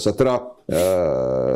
17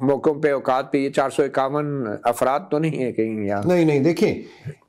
موقعوں پہ اوقات پہ یہ 451 افراد تو نہیں ہے کہیں یہاں؟ نہیں دیکھیں،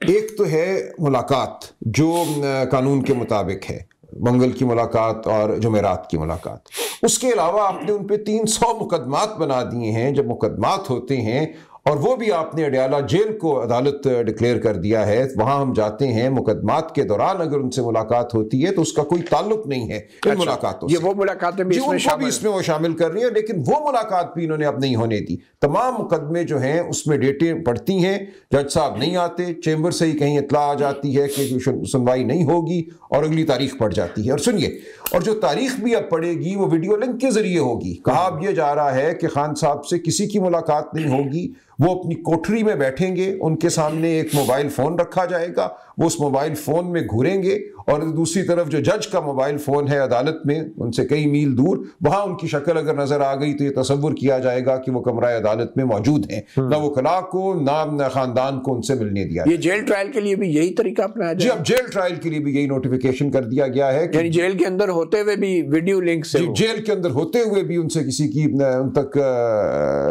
ایک تو ہے ملاقات جو قانون کے مطابق ہے، منگل کی ملاقات اور جمعرات کی ملاقات. اس کے علاوہ آپ نے ان پہ 300 مقدمات بنا دیے ہیں. جب مقدمات ہوتے ہیں اور وہ بھی آپ نے اڈیالہ جیل کو عدالت ڈکلیئر کر دیا ہے، وہاں ہم جاتے ہیں، مقدمات کے دوران اگر ان سے ملاقات ہوتی ہے تو اس کا کوئی تعلق نہیں ہے ان ملاقاتوں سے. یہ وہ ملاقاتیں بھی اس میں وہ شامل کر رہی ہیں، لیکن وہ ملاقات بھی انہوں نے اب نہیں ہونے دی. تمام مقدمے جو ہیں اس میں ڈیٹیں پڑتی ہیں، جج صاحب نہیں آتے، چیمبر سے ہی کہیں اطلاع آ جاتی ہے کہ سنوائی نہیں ہوگی اور اگلی تاریخ پڑ جاتی ہے. اور سنیے، اور جو تاریخ بھی اب پڑے گی وہ ویڈیو لنک کے ذریعے ہوگی. کہا اب یہ جا رہا ہے کہ خان صاحب سے کسی کی ملاقات نہیں ہوگی، وہ اپنی کوٹری میں بیٹھیں گے، ان کے سامنے ایک موبائل فون رکھا جائے گا، وہ اس موبائل فون میں گھوریں گے، اور دوسری طرف جو جج کا موبائل فون ہے عدالت میں ان سے کئی میل دور، وہاں ان کی شکل اگر نظر آ گئی تو یہ تصور کیا جائے گا کہ وہ کمرہ عدالت میں موجود ہیں. نہ وہ کلا کو نہ خاندان کو ان سے ملنے دیا. یہ جیل ٹرائل کے لیے بھی یہی طریقہ اپنایا جائے؟ جی، اب جیل ٹرائل کے لیے بھی یہی نوٹیفیکیشن کر دیا گیا ہے، یعنی جیل کے اندر ہوتے ہوئے بھی ویڈیو لنک سے؟ جیل کے اندر ہوتے ہوئے بھی ان سے ان تک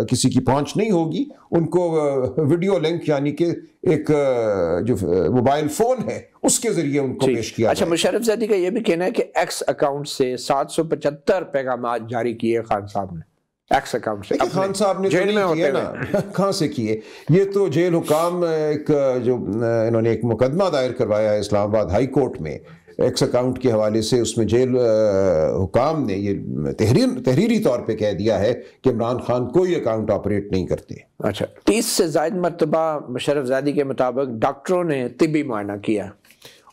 کسی کی پہنچ نہیں ہوگی. ان کو ویڈیو لنک یعنی کہ ایک جو موبائل فون ہے اس کے ذریعے ان کو پیش کیا. اچھا، مشرف زیدی کا یہ بھی کہنا ہے کہ ایکس اکاؤنٹ سے 775 پیغامات جاری کیے خان صاحب نے. ایکس اکاؤنٹ سے خان صاحب نے جیل میں ہوتے نا، کہاں سے کیے؟ یہ تو جیل حکام ایک جو انہوں نے ایک مقدمہ دائر کروایا ہے اسلام آباد ہائی کورٹ میں ایکس اکاؤنٹ کے حوالے سے. اس میں جیل حکام نے یہ تحریری طور پہ کہہ دیا ہے کہ عمران خان کوئی اکاؤنٹ آپریٹ نہیں کرتے. اچھا، 30 سے زائد مرتبہ مشرف زادی کے مطابق ڈاکٹروں نے طبی معائنہ کیا.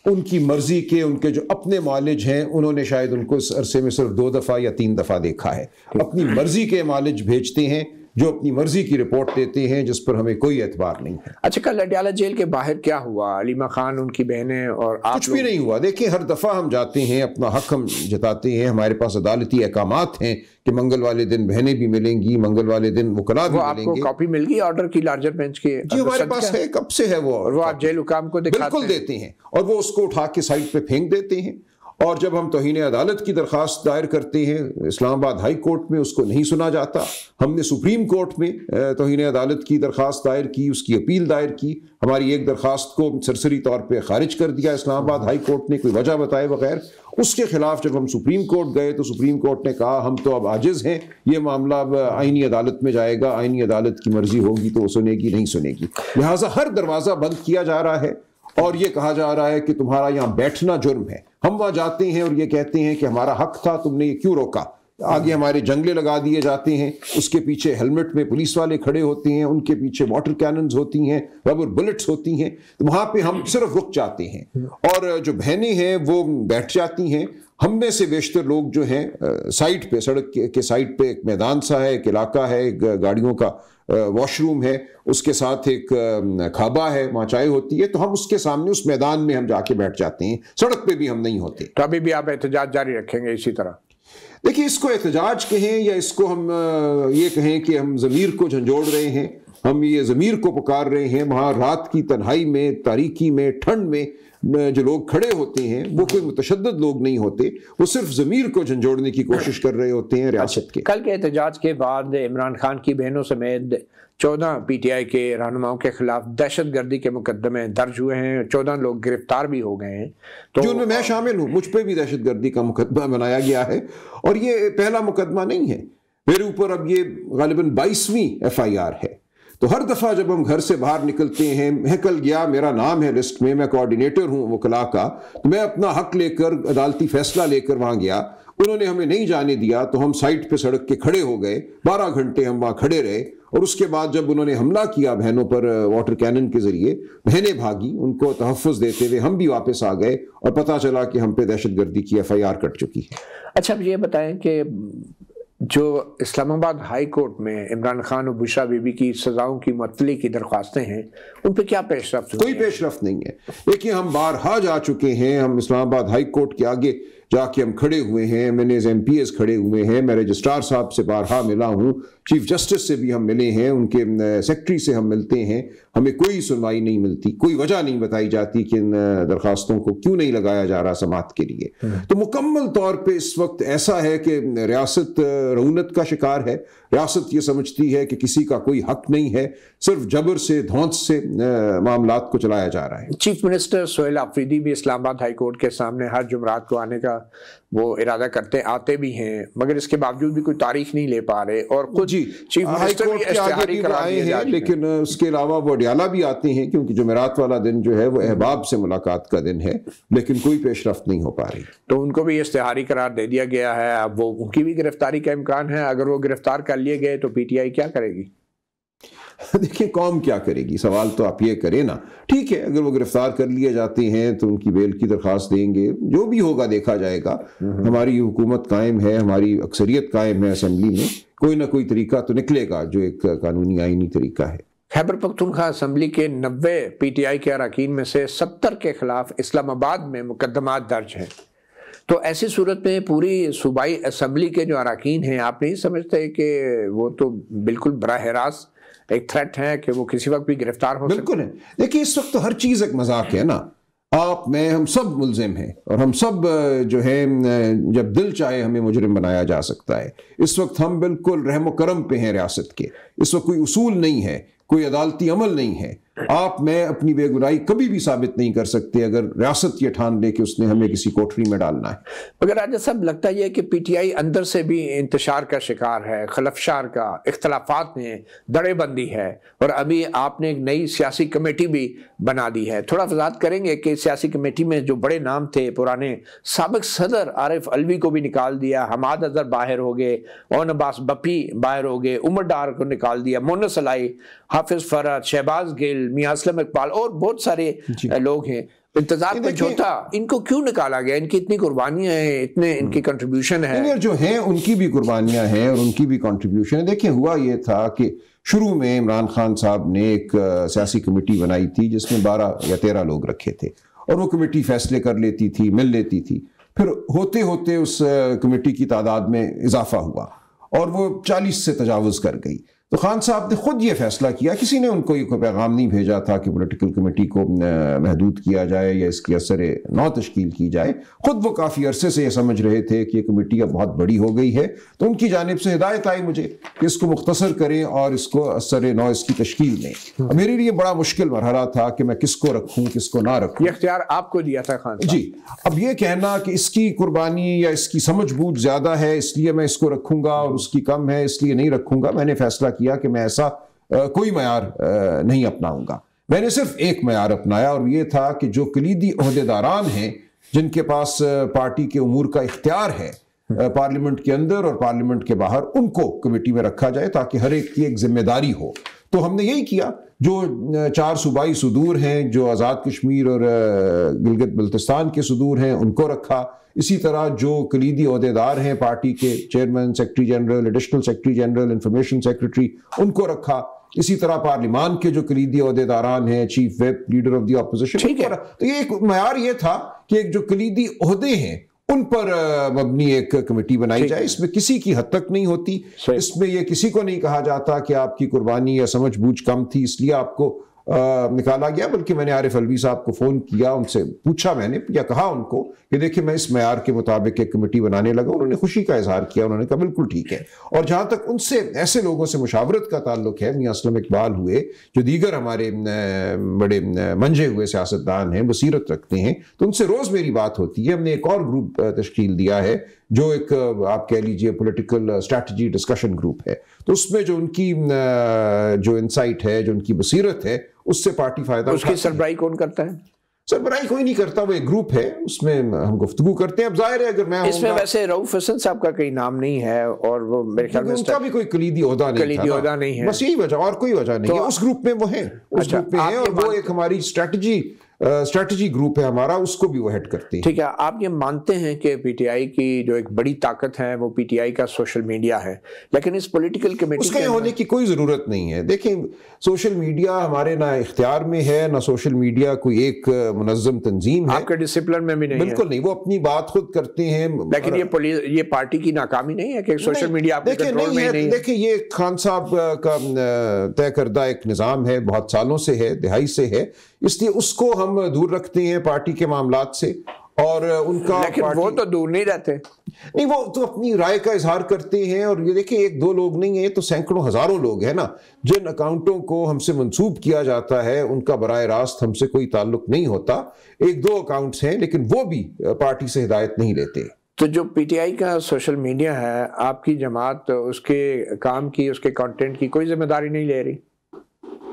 ان کی مرضی کے، ان کے جو اپنے معالج ہیں انہوں نے شاید ان کو اس عرصے میں صرف 2 دفعہ یا 3 دفعہ دیکھا ہے. اپنی مرضی کے معالج بھیجتے ہیں جو اپنی مرضی کی رپورٹ دیتے ہیں جس پر ہمیں کوئی اعتبار نہیں ہے. اچھا، کل اڈیالہ جیل کے باہر کیا ہوا؟ علیمہ خان، ان کی بہنیں اور آپ؟ کچھ بھی نہیں ہوا. دیکھیں، ہر دفعہ ہم جاتے ہیں، اپنا حق ہم جتاتے ہیں، ہمارے پاس عدالتی احکامات ہیں کہ منگل والے دن بہنیں بھی ملیں گی، منگل والے دن وکلاء بھی ملیں گے. آپ کو کاپی مل گئی آرڈر کی لارجر بینچ کی؟ جی ہمارے پاس ہے، کب سے ہے وہ. اور وہ آپ جیل حکام کو دکھاتے ہیں؟ بالکل دیتے ہیں، اور وہ اس کو اٹھا کے سائٹ پہ پھینک دیتے ہیں. اور جب ہم توہین عدالت کی درخواست دائر کرتے ہیں اسلام آباد ہائی کورٹ میں، اس کو نہیں سنا جاتا. ہم نے سپریم کورٹ میں توہین عدالت کی درخواست دائر کی، اس کی اپیل دائر کی. ہماری ایک درخواست کو سرسری طور پہ خارج کر دیا اسلام آباد ہائی کورٹ نے، کوئی وجہ بتائے بغیر. اس کے خلاف جب ہم سپریم کورٹ گئے تو سپریم کورٹ نے کہا ہم تو اب عاجز ہیں، یہ معاملہ اب آئینی عدالت میں جائے گا، آئینی عدالت کی مرضی ہوگی تو وہ سنے گی، نہیں سنے گی. لہٰذا ہر دروازہ بند کیا جا رہا ہے اور یہ کہا جا رہا ہے کہ تمہارا یہاں بیٹھنا جرم ہے. ہم وہاں جاتے ہیں اور یہ کہتے ہیں کہ ہمارا حق تھا، تم نے یہ کیوں روکا. آگے ہمارے جنگلے لگا دیے جاتے ہیں، اس کے پیچھے ہیلمٹ میں پولیس والے کھڑے ہوتے ہیں، ان کے پیچھے واٹر کیننز ہوتی ہیں، ربر بلٹس ہوتی ہیں. وہاں پہ ہم صرف رک جاتے ہیں اور جو بہنیں ہیں وہ بیٹھ جاتی ہیں. ہم میں سے بیشتر لوگ جو ہیں سائٹ پہ، سڑک کے سائٹ پہ ایک میدان سا ہے، ایک علاقہ ہے، ایک گاڑیوں کا واش روم ہے، اس کے ساتھ ایک کھابا ہے، وہاں چائے ہوتی ہے، تو ہم اس کے سامنے اس میدان میں ہم جا کے بیٹھ جاتے ہیں. سڑک پہ بھی ہم نہیں ہوتے. تو ابھی بھی آپ احتجاج جاری رکھیں گے اسی طرح؟ دیکھیے، اس کو احتجاج کہیں یا اس کو ہم یہ کہیں کہ ہم ضمیر کو جھنجھوڑ رہے ہیں، ہم یہ ضمیر کو پکار رہے ہیں. وہاں رات کی تنہائی میں، تاریکی میں، ٹھنڈ میں جو لوگ کھڑے ہوتے ہیں وہ کوئی متشدد لوگ نہیں ہوتے، وہ صرف ضمیر کو جھنجھوڑنے کی کوشش کر رہے ہوتے ہیں ریاست کے. کل کے احتجاج کے بعد عمران خان کی بہنوں سمیت 14 پی ٹی آئی کے رہنماؤں کے خلاف دہشت گردی کے مقدمے درج ہوئے ہیں، 14 لوگ گرفتار بھی ہو گئے ہیں. تو جو ان میں شامل ہوں، مجھ پہ بھی دہشت گردی کا مقدمہ بنایا گیا ہے، اور یہ پہلا مقدمہ نہیں ہے میرے اوپر. اب یہ غالباً 22ویں FIR ہے. تو ہر دفعہ جب ہم گھر سے باہر نکلتے ہیں، میں کل گیا، میرا نام ہے لسٹ میں، میں کوآرڈینیٹر ہوں وکلاء کا، تو میں اپنا حق لے کر، عدالتی فیصلہ لے کر وہاں گیا. انہوں نے ہمیں نہیں جانے دیا تو ہم سائٹ پہ سڑک کے کھڑے ہو گئے. 12 گھنٹے ہم وہاں کھڑے رہے، اور اس کے بعد جب انہوں نے حملہ کیا بہنوں پر واٹر کینن کے ذریعے، بہنیں بھاگی، ان کو تحفظ دیتے ہوئے ہم بھی واپس آ گئے، اور پتہ چلا کہ ہم پہ دہشت گردی کی FIR کٹ چکی ہے. اچھا، اب یہ بتائیں کہ جو اسلام آباد ہائی کورٹ میں عمران خان اور بشرا بی بی کی سزاؤں کی معطلی کی درخواستیں ہیں، ان پہ کیا پیش رفت؟ کوئی پیش رفت نہیں ہے. دیکھیے، ہم بارہا جا چکے ہیں، ہم اسلام آباد ہائی کورٹ کے آگے جا کے ہم کھڑے ہوئے ہیں، میں نے MPs کھڑے ہوئے ہیں، میں رجسٹرار صاحب سے بارہا ملا ہوں. چیف جسٹس سے بھی ہم ملے ہیں, ان کے سیکرٹری سے ہم ملتے ہیں, ہمیں کوئی سنوائی نہیں ملتی, کوئی وجہ نہیں بتائی جاتی کہ ان درخواستوں کو کیوں نہیں لگایا جا رہا سماعت کے لیے. تو مکمل طور پہ اس وقت ایسا ہے کہ ریاست رعونت کا شکار ہے. ریاست یہ سمجھتی ہے کہ کسی کا کوئی حق نہیں ہے, صرف جبر سے دھونس سے معاملات کو چلایا جا رہا ہے. چیف منسٹر سہیل آفریدی بھی اسلام آباد ہائی کورٹ کے سامنے ہر جمعرات کو آنے کا وہ ارادہ آتے بھی ہیں, مگر اس کے باوجود بھی کوئی تاریخ نہیں لے پا رہے, اور خود چیف منسٹر بھی اشتہاری قرار دیا جا چکے ہیں. لیکن اس کے علاوہ وہ اڈیالہ بھی آتے ہیں, کیونکہ جمعرات والا دن جو ہے وہ احباب سے ملاقات کا دن ہے, لیکن کوئی پیش رفت نہیں ہو پا رہی. تو ان کو بھی اشتہاری قرار دے دیا گیا ہے. اب وہ ان کی بھی گرفتاری کا امکان ہے. اگر وہ گرفتار کر لیے گئے تو پی ٹی آئی کیا کرے گی؟ دیکھیں قوم کیا کرے گی, سوال تو آپ یہ کریں نا. ٹھیک ہے, اگر وہ گرفتار کر لیے جاتے ہیں تو ان کی بیل کی درخواست دیں گے, جو بھی ہوگا دیکھا جائے گا. ہماری حکومت قائم ہے, ہماری اکثریت قائم ہے اسمبلی میں, کوئی نہ کوئی طریقہ تو نکلے گا جو ایک قانونی آئینی طریقہ ہے. خیبر پختونخوا اسمبلی کے 90 پی ٹی آئی کے اراکین میں سے 70 کے خلاف اسلام آباد میں مقدمات درج ہیں. تو ایسی صورت میں پوری صوبائی اسمبلی کے جو اراکین ہیں, آپ نہیں سمجھتے کہ وہ تو بالکل براہ راست ایک تھریٹ ہے کہ وہ کسی وقت بھی گرفتار ہو سکتے؟ بالکل ہے. دیکھیں اس وقت تو ہر چیز ایک مذاق ہے نا. آپ میں ہم سب ملزم ہیں, اور ہم سب جو ہیں جب دل چاہے ہمیں مجرم بنایا جا سکتا ہے. اس وقت ہم بالکل رحم و کرم پہ ہیں ریاست کے. اس وقت کوئی اصول نہیں ہے, کوئی عدالتی عمل نہیں ہے. آپ میں اپنی بے گناہی کبھی بھی ثابت نہیں کر سکتے اگر ریاست یہ ٹھان لے کہ اس نے ہمیں کسی کوٹری میں ڈالنا ہے. مگر راجہ صاحب لگتا یہ ہے کہ پی ٹی آئی اندر سے بھی انتشار کا شکار ہے, خلفشار کا, اختلافات میں دڑے بندی ہے, اور ابھی آپ نے ایک نئی سیاسی کمیٹی بھی بنا دی ہے. تھوڑا وضاحت کریں گے کہ سیاسی کمیٹی میں جو بڑے نام تھے پرانے, سابق صدر عارف علوی کو بھی نکال دیا, حماد اظہر باہر ہو گئے, اون عباس بپی باہر ہو گئے, عمر ڈار کو نکال دیا, مونس علائی, حافظ فرحت, شہباز گل, میاں اسلم اقبال, اور بہت سارے لوگ ہیں. انتظار پہ جھوٹا, ان کو کیوں نکالا گیا؟ ان کی اتنی قربانیاں ہیں, اتنے ان کی کنٹریبیوشن ہے. جو ہیں ان کی بھی قربانیاں ہیں اور ان کی بھی کنٹریبیوشن ہے. دیکھیں ہوا یہ تھا کہ شروع میں عمران خان صاحب نے ایک سیاسی کمیٹی بنائی تھی جس میں 12 یا 13 لوگ رکھے تھے, اور وہ کمیٹی فیصلے کر لیتی تھی, مل لیتی تھی. پھر ہوتے ہوتے اس کمیٹی کی تعداد میں اضافہ ہوا اور وہ 40 سے تجاوز کر گئی. تو خان صاحب نے خود یہ فیصلہ کیا, کسی نے ان کو یہ پیغام نہیں بھیجا تھا کہ پولیٹیکل کمیٹی کو محدود کیا جائے یا اس کی اثر نو تشکیل کی جائے. خود وہ کافی عرصے سے یہ سمجھ رہے تھے کہ یہ کمیٹی اب بہت بڑی ہو گئی ہے, تو ان کی جانب سے ہدایت آئی مجھے کہ اس کو مختصر کریں اور اس کو اثر نو اس کی تشکیل دیں. میرے لیے بڑا مشکل مرحلہ تھا کہ میں کس کو رکھوں کس کو نہ رکھوں. یہ اختیار آپ کو دیا تھا خان صاحب؟ جی. اب یہ کہنا کہ اس کی قربانی یا اس کی سمجھ بوجھ زیادہ ہے اس لیے میں اس کو رکھوں گا اور اس کی کم ہے اس لیے نہیں رکھوں گا, میں نے فیصلہ کیا کہ میں ایسا کوئی معیار نہیں اپناؤں گا. میں نے صرف ایک معیار اپنایا, اور یہ تھا کہ جو کلیدی عہدیداران ہیں جن کے پاس پارٹی کے امور کا اختیار ہے پارلیمنٹ کے اندر اور پارلیمنٹ کے باہر, ان کو کمیٹی میں رکھا جائے تاکہ ہر ایک کی ایک ذمہ داری ہو. تو ہم نے یہی کیا. جو 4 صوبائی صدور ہیں, جو آزاد کشمیر اور گلگت بلتستان کے صدور ہیں, ان کو رکھا. اسی طرح جو کلیدی عہدیدار ہیں پارٹی کے, chairman, secretary general, additional secretary general, information secretary, ان کو رکھا. اسی طرح پارلیمان کے جو کلیدی عہدیداران ہیں, chief weep, leader of the opposition. تو یہ ایک معیار یہ تھا کہ ایک جو کلیدی عہدے ہیں ان پر مبنی ایک کمیٹی بنائی جائے. اس میں کسی کی حد تک نہیں ہوتی, اس میں یہ کسی کو نہیں کہا جاتا کہ آپ کی قربانی یا سمجھ بوجھ کم تھی اس لیے آپ کو نکالا گیا, بلکہ میں نے عارف علوی صاحب کو فون کیا, ان سے پوچھا میں نے یا کہا ان کو کہ دیکھیں میں اس معیار کے مطابق ایک کمیٹی بنانے لگا. انہوں نے خوشی کا اظہار کیا, انہوں نے کہا بالکل ٹھیک ہے. اور جہاں تک ان سے ایسے لوگوں سے مشاورت کا تعلق ہے, میاں اسلم اقبال ہوئے جو دیگر ہمارے بڑے منجے ہوئے سیاستدان ہیں, بصیرت رکھتے ہیں, تو ان سے روز میری بات ہوتی ہے. ہم نے ایک اور گروپ تشکیل دیا ہے جو ایک آپ کہہ لیجئے پولیٹیکل اسٹریٹجی ڈسکشن گروپ ہے. تو اس میں جو ان کی جو انسائٹ ہے, جو ان کی بصیرت ہے, اس سے پارٹی فائدہ. اس کی سربراہی کون کرتا ہے؟ سربراہی کوئی نہیں کرتا, وہ ایک گروپ ہے, اس میں ہم گفتگو کرتے ہیں. اب ظاہر ہے اگر میں اس میں ویسے رؤف حسن صاحب کا کوئی نام نہیں ہے, اور وہ میرے خیال میں ان کا بھی کوئی کلیدی عہدہ نہیں ہے, بس یہی وجہ, اور کوئی وجہ نہیں ہے. اس گروپ میں وہ ہیں, اس گروپ میں ہیں, اور وہ ایک ہماری اسٹریٹجی اسٹریٹجی گروپ ہے ہمارا، اس کو بھی وہ ہیڈ کرتے ہیں۔ ٹھیک ہے، آپ یہ مانتے ہیں کہ پی ٹی آئی کی جو ایک بڑی طاقت ہے وہ پی ٹی آئی کا سوشل میڈیا ہے، لیکن اس پولیٹیکل کمیٹی اس کے ہونے کی کوئی ضرورت نہیں ہے۔ دیکھیں سوشل میڈیا ہمارے نہ اختیار میں ہے، نہ سوشل میڈیا کوئی ایک منظم تنظیم ہے، آپ کے ڈسپلن میں بھی نہیں ہے، بالکل نہیں، وہ اپنی بات خود کرتے ہیں۔ لیکن یہ پارٹی کی ناکامی نہیں ہے کہ سوشل میڈیا آپ کے کنٹرول میں نہیں ہے؟ دیکھیں یہ خان صاحب کا طے کردہ ایک نظام ہے، بہت سالوں سے ہے، دہائی سے ہے، اس لیے اس کو ہم دور رکھتے ہیں پارٹی کے معاملات سے، اور ان کا لیکن وہ تو دور نہیں رہتے، نہیں، وہ تو اپنی رائے کا اظہار کرتے ہیں۔ اور یہ دیکھیں ایک دو لوگ نہیں ہیں، تو سینکڑوں ہزاروں لوگ ہیں نا، جن اکاؤنٹوں کو ہم سے منسوب کیا جاتا ہے ان کا براہ راست ہم سے کوئی تعلق نہیں ہوتا۔ ایک دو اکاؤنٹس ہیں لیکن وہ بھی پارٹی سے ہدایت نہیں لیتے۔ تو جو پی ٹی آئی کا سوشل میڈیا ہے، آپ کی جماعت اس کے کام کی، اس کے کانٹینٹ کی کوئی ذمہ داری نہیں لے رہی؟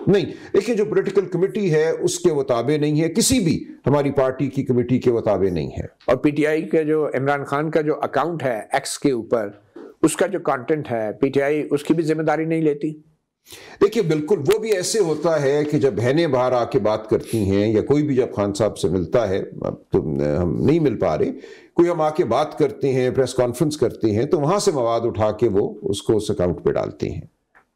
نہیں، دیکھیں جو پولیٹیکل کمیٹی ہے اس کے وہ تابع نہیں ہے، کسی بھی ہماری پارٹی کی کمیٹی کے وہ تابع نہیں ہے۔ اور پی ٹی آئی کا جو عمران خان کا جو اکاؤنٹ ہے ایکس کے اوپر، اس کا جو کانٹینٹ ہے، پی ٹی آئی اس کی بھی ذمہ داری نہیں لیتی؟ دیکھیے بالکل وہ بھی ایسے ہوتا ہے کہ جب بہنیں باہر آ کے بات کرتی ہیں، یا کوئی بھی جب خان صاحب سے ملتا ہے، اب تو ہم نہیں مل پا رہے، کوئی ہم آ کے بات کرتے ہیں، پریس کانفرنس کرتے ہیں، تو وہاں سے مواد اٹھا کے وہ اس کو اس اکاؤنٹ پہ ڈالتے ہیں۔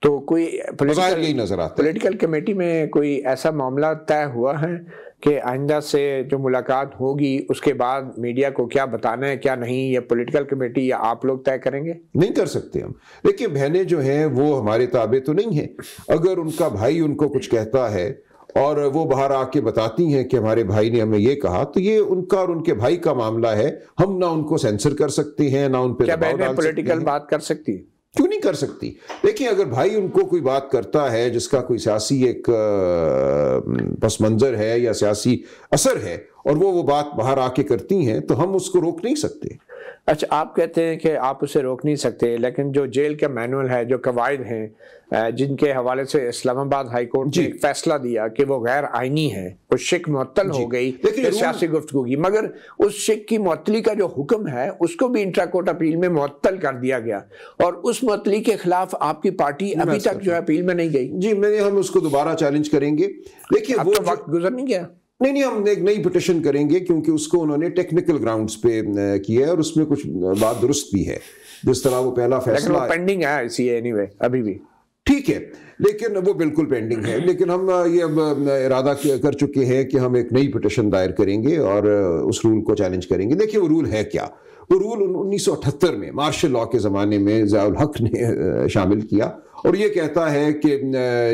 تو کوئی یہی نظر آتا ہے پولیٹیکل کمیٹی میں کوئی ایسا معاملہ طے ہوا ہے کہ آئندہ سے جو ملاقات ہوگی اس کے بعد میڈیا کو کیا بتانا ہے کیا نہیں، یا پولیٹیکل کمیٹی یا آپ لوگ طے کریں گے؟ نہیں کر سکتے ہم۔ دیکھیں بہنیں جو ہیں وہ ہمارے تابع تو نہیں ہیں، اگر ان کا بھائی ان کو کچھ کہتا ہے اور وہ باہر آ کے بتاتی ہیں کہ ہمارے بھائی نے ہمیں یہ کہا، تو یہ ان کا اور ان کے بھائی کا معاملہ ہے، ہم نہ ان کو سینسر کر سکتے ہیں، نہ ان پہ کیا دباؤ بہنیں ڈال سکتے پولیٹیکل ہیں۔ بات کر سکتی؟ کیوں نہیں کر سکتی؟ دیکھیں اگر بھائی ان کو کوئی بات کرتا ہے جس کا کوئی سیاسی ایک پس منظر ہے یا سیاسی اثر ہے، اور وہ بات باہر آ کے کرتی ہیں، تو ہم اس کو روک نہیں سکتے۔ اچھا، آپ کہتے ہیں کہ آپ اسے روک نہیں سکتے، لیکن جو جیل کا مینول ہے، جو قواعد ہیں جن کے حوالے سے اسلام آباد ہائی کورٹ نے ایک فیصلہ دیا کہ وہ غیر آئینی ہے، اس شک معطل ہو گئی سیاسی گفتگو کی، مگر اس شک کی معطلی کا جو حکم ہے اس کو بھی انٹرا کورٹ اپیل میں معطل کر دیا گیا، اور اس معطلی کے خلاف آپ کی پارٹی ابھی تک جو ہے اپیل میں نہیں گئی۔ جی ہم اس کو دوبارہ چیلنج کریں گے۔ دیکھیے اب تو وقت گزر نہیں گیا؟ نہیں، ہم ایک نئی پٹیشن کریں گے، کیونکہ اس کو انہوں نے ٹیکنیکل گراؤنڈز پہ کیا ہے، اور اس میں کچھ بات درست بھی ہے، جس طرح وہ پہلا فیصلہ، لیکن وہ پینڈنگ ہے اسی اینی وے ابھی بھی، ٹھیک ہے، لیکن وہ بالکل پینڈنگ ہے۔ لیکن ہم یہ اب ارادہ کر چکے ہیں کہ ہم ایک نئی پٹیشن دائر کریں گے اور اس رول کو چیلنج کریں گے۔ دیکھیے وہ رول ہے کیا؟ وہ رول 1978 میں مارشل لاء کے زمانے میں ضیاء الحق نے شامل کیا، اور یہ کہتا ہے کہ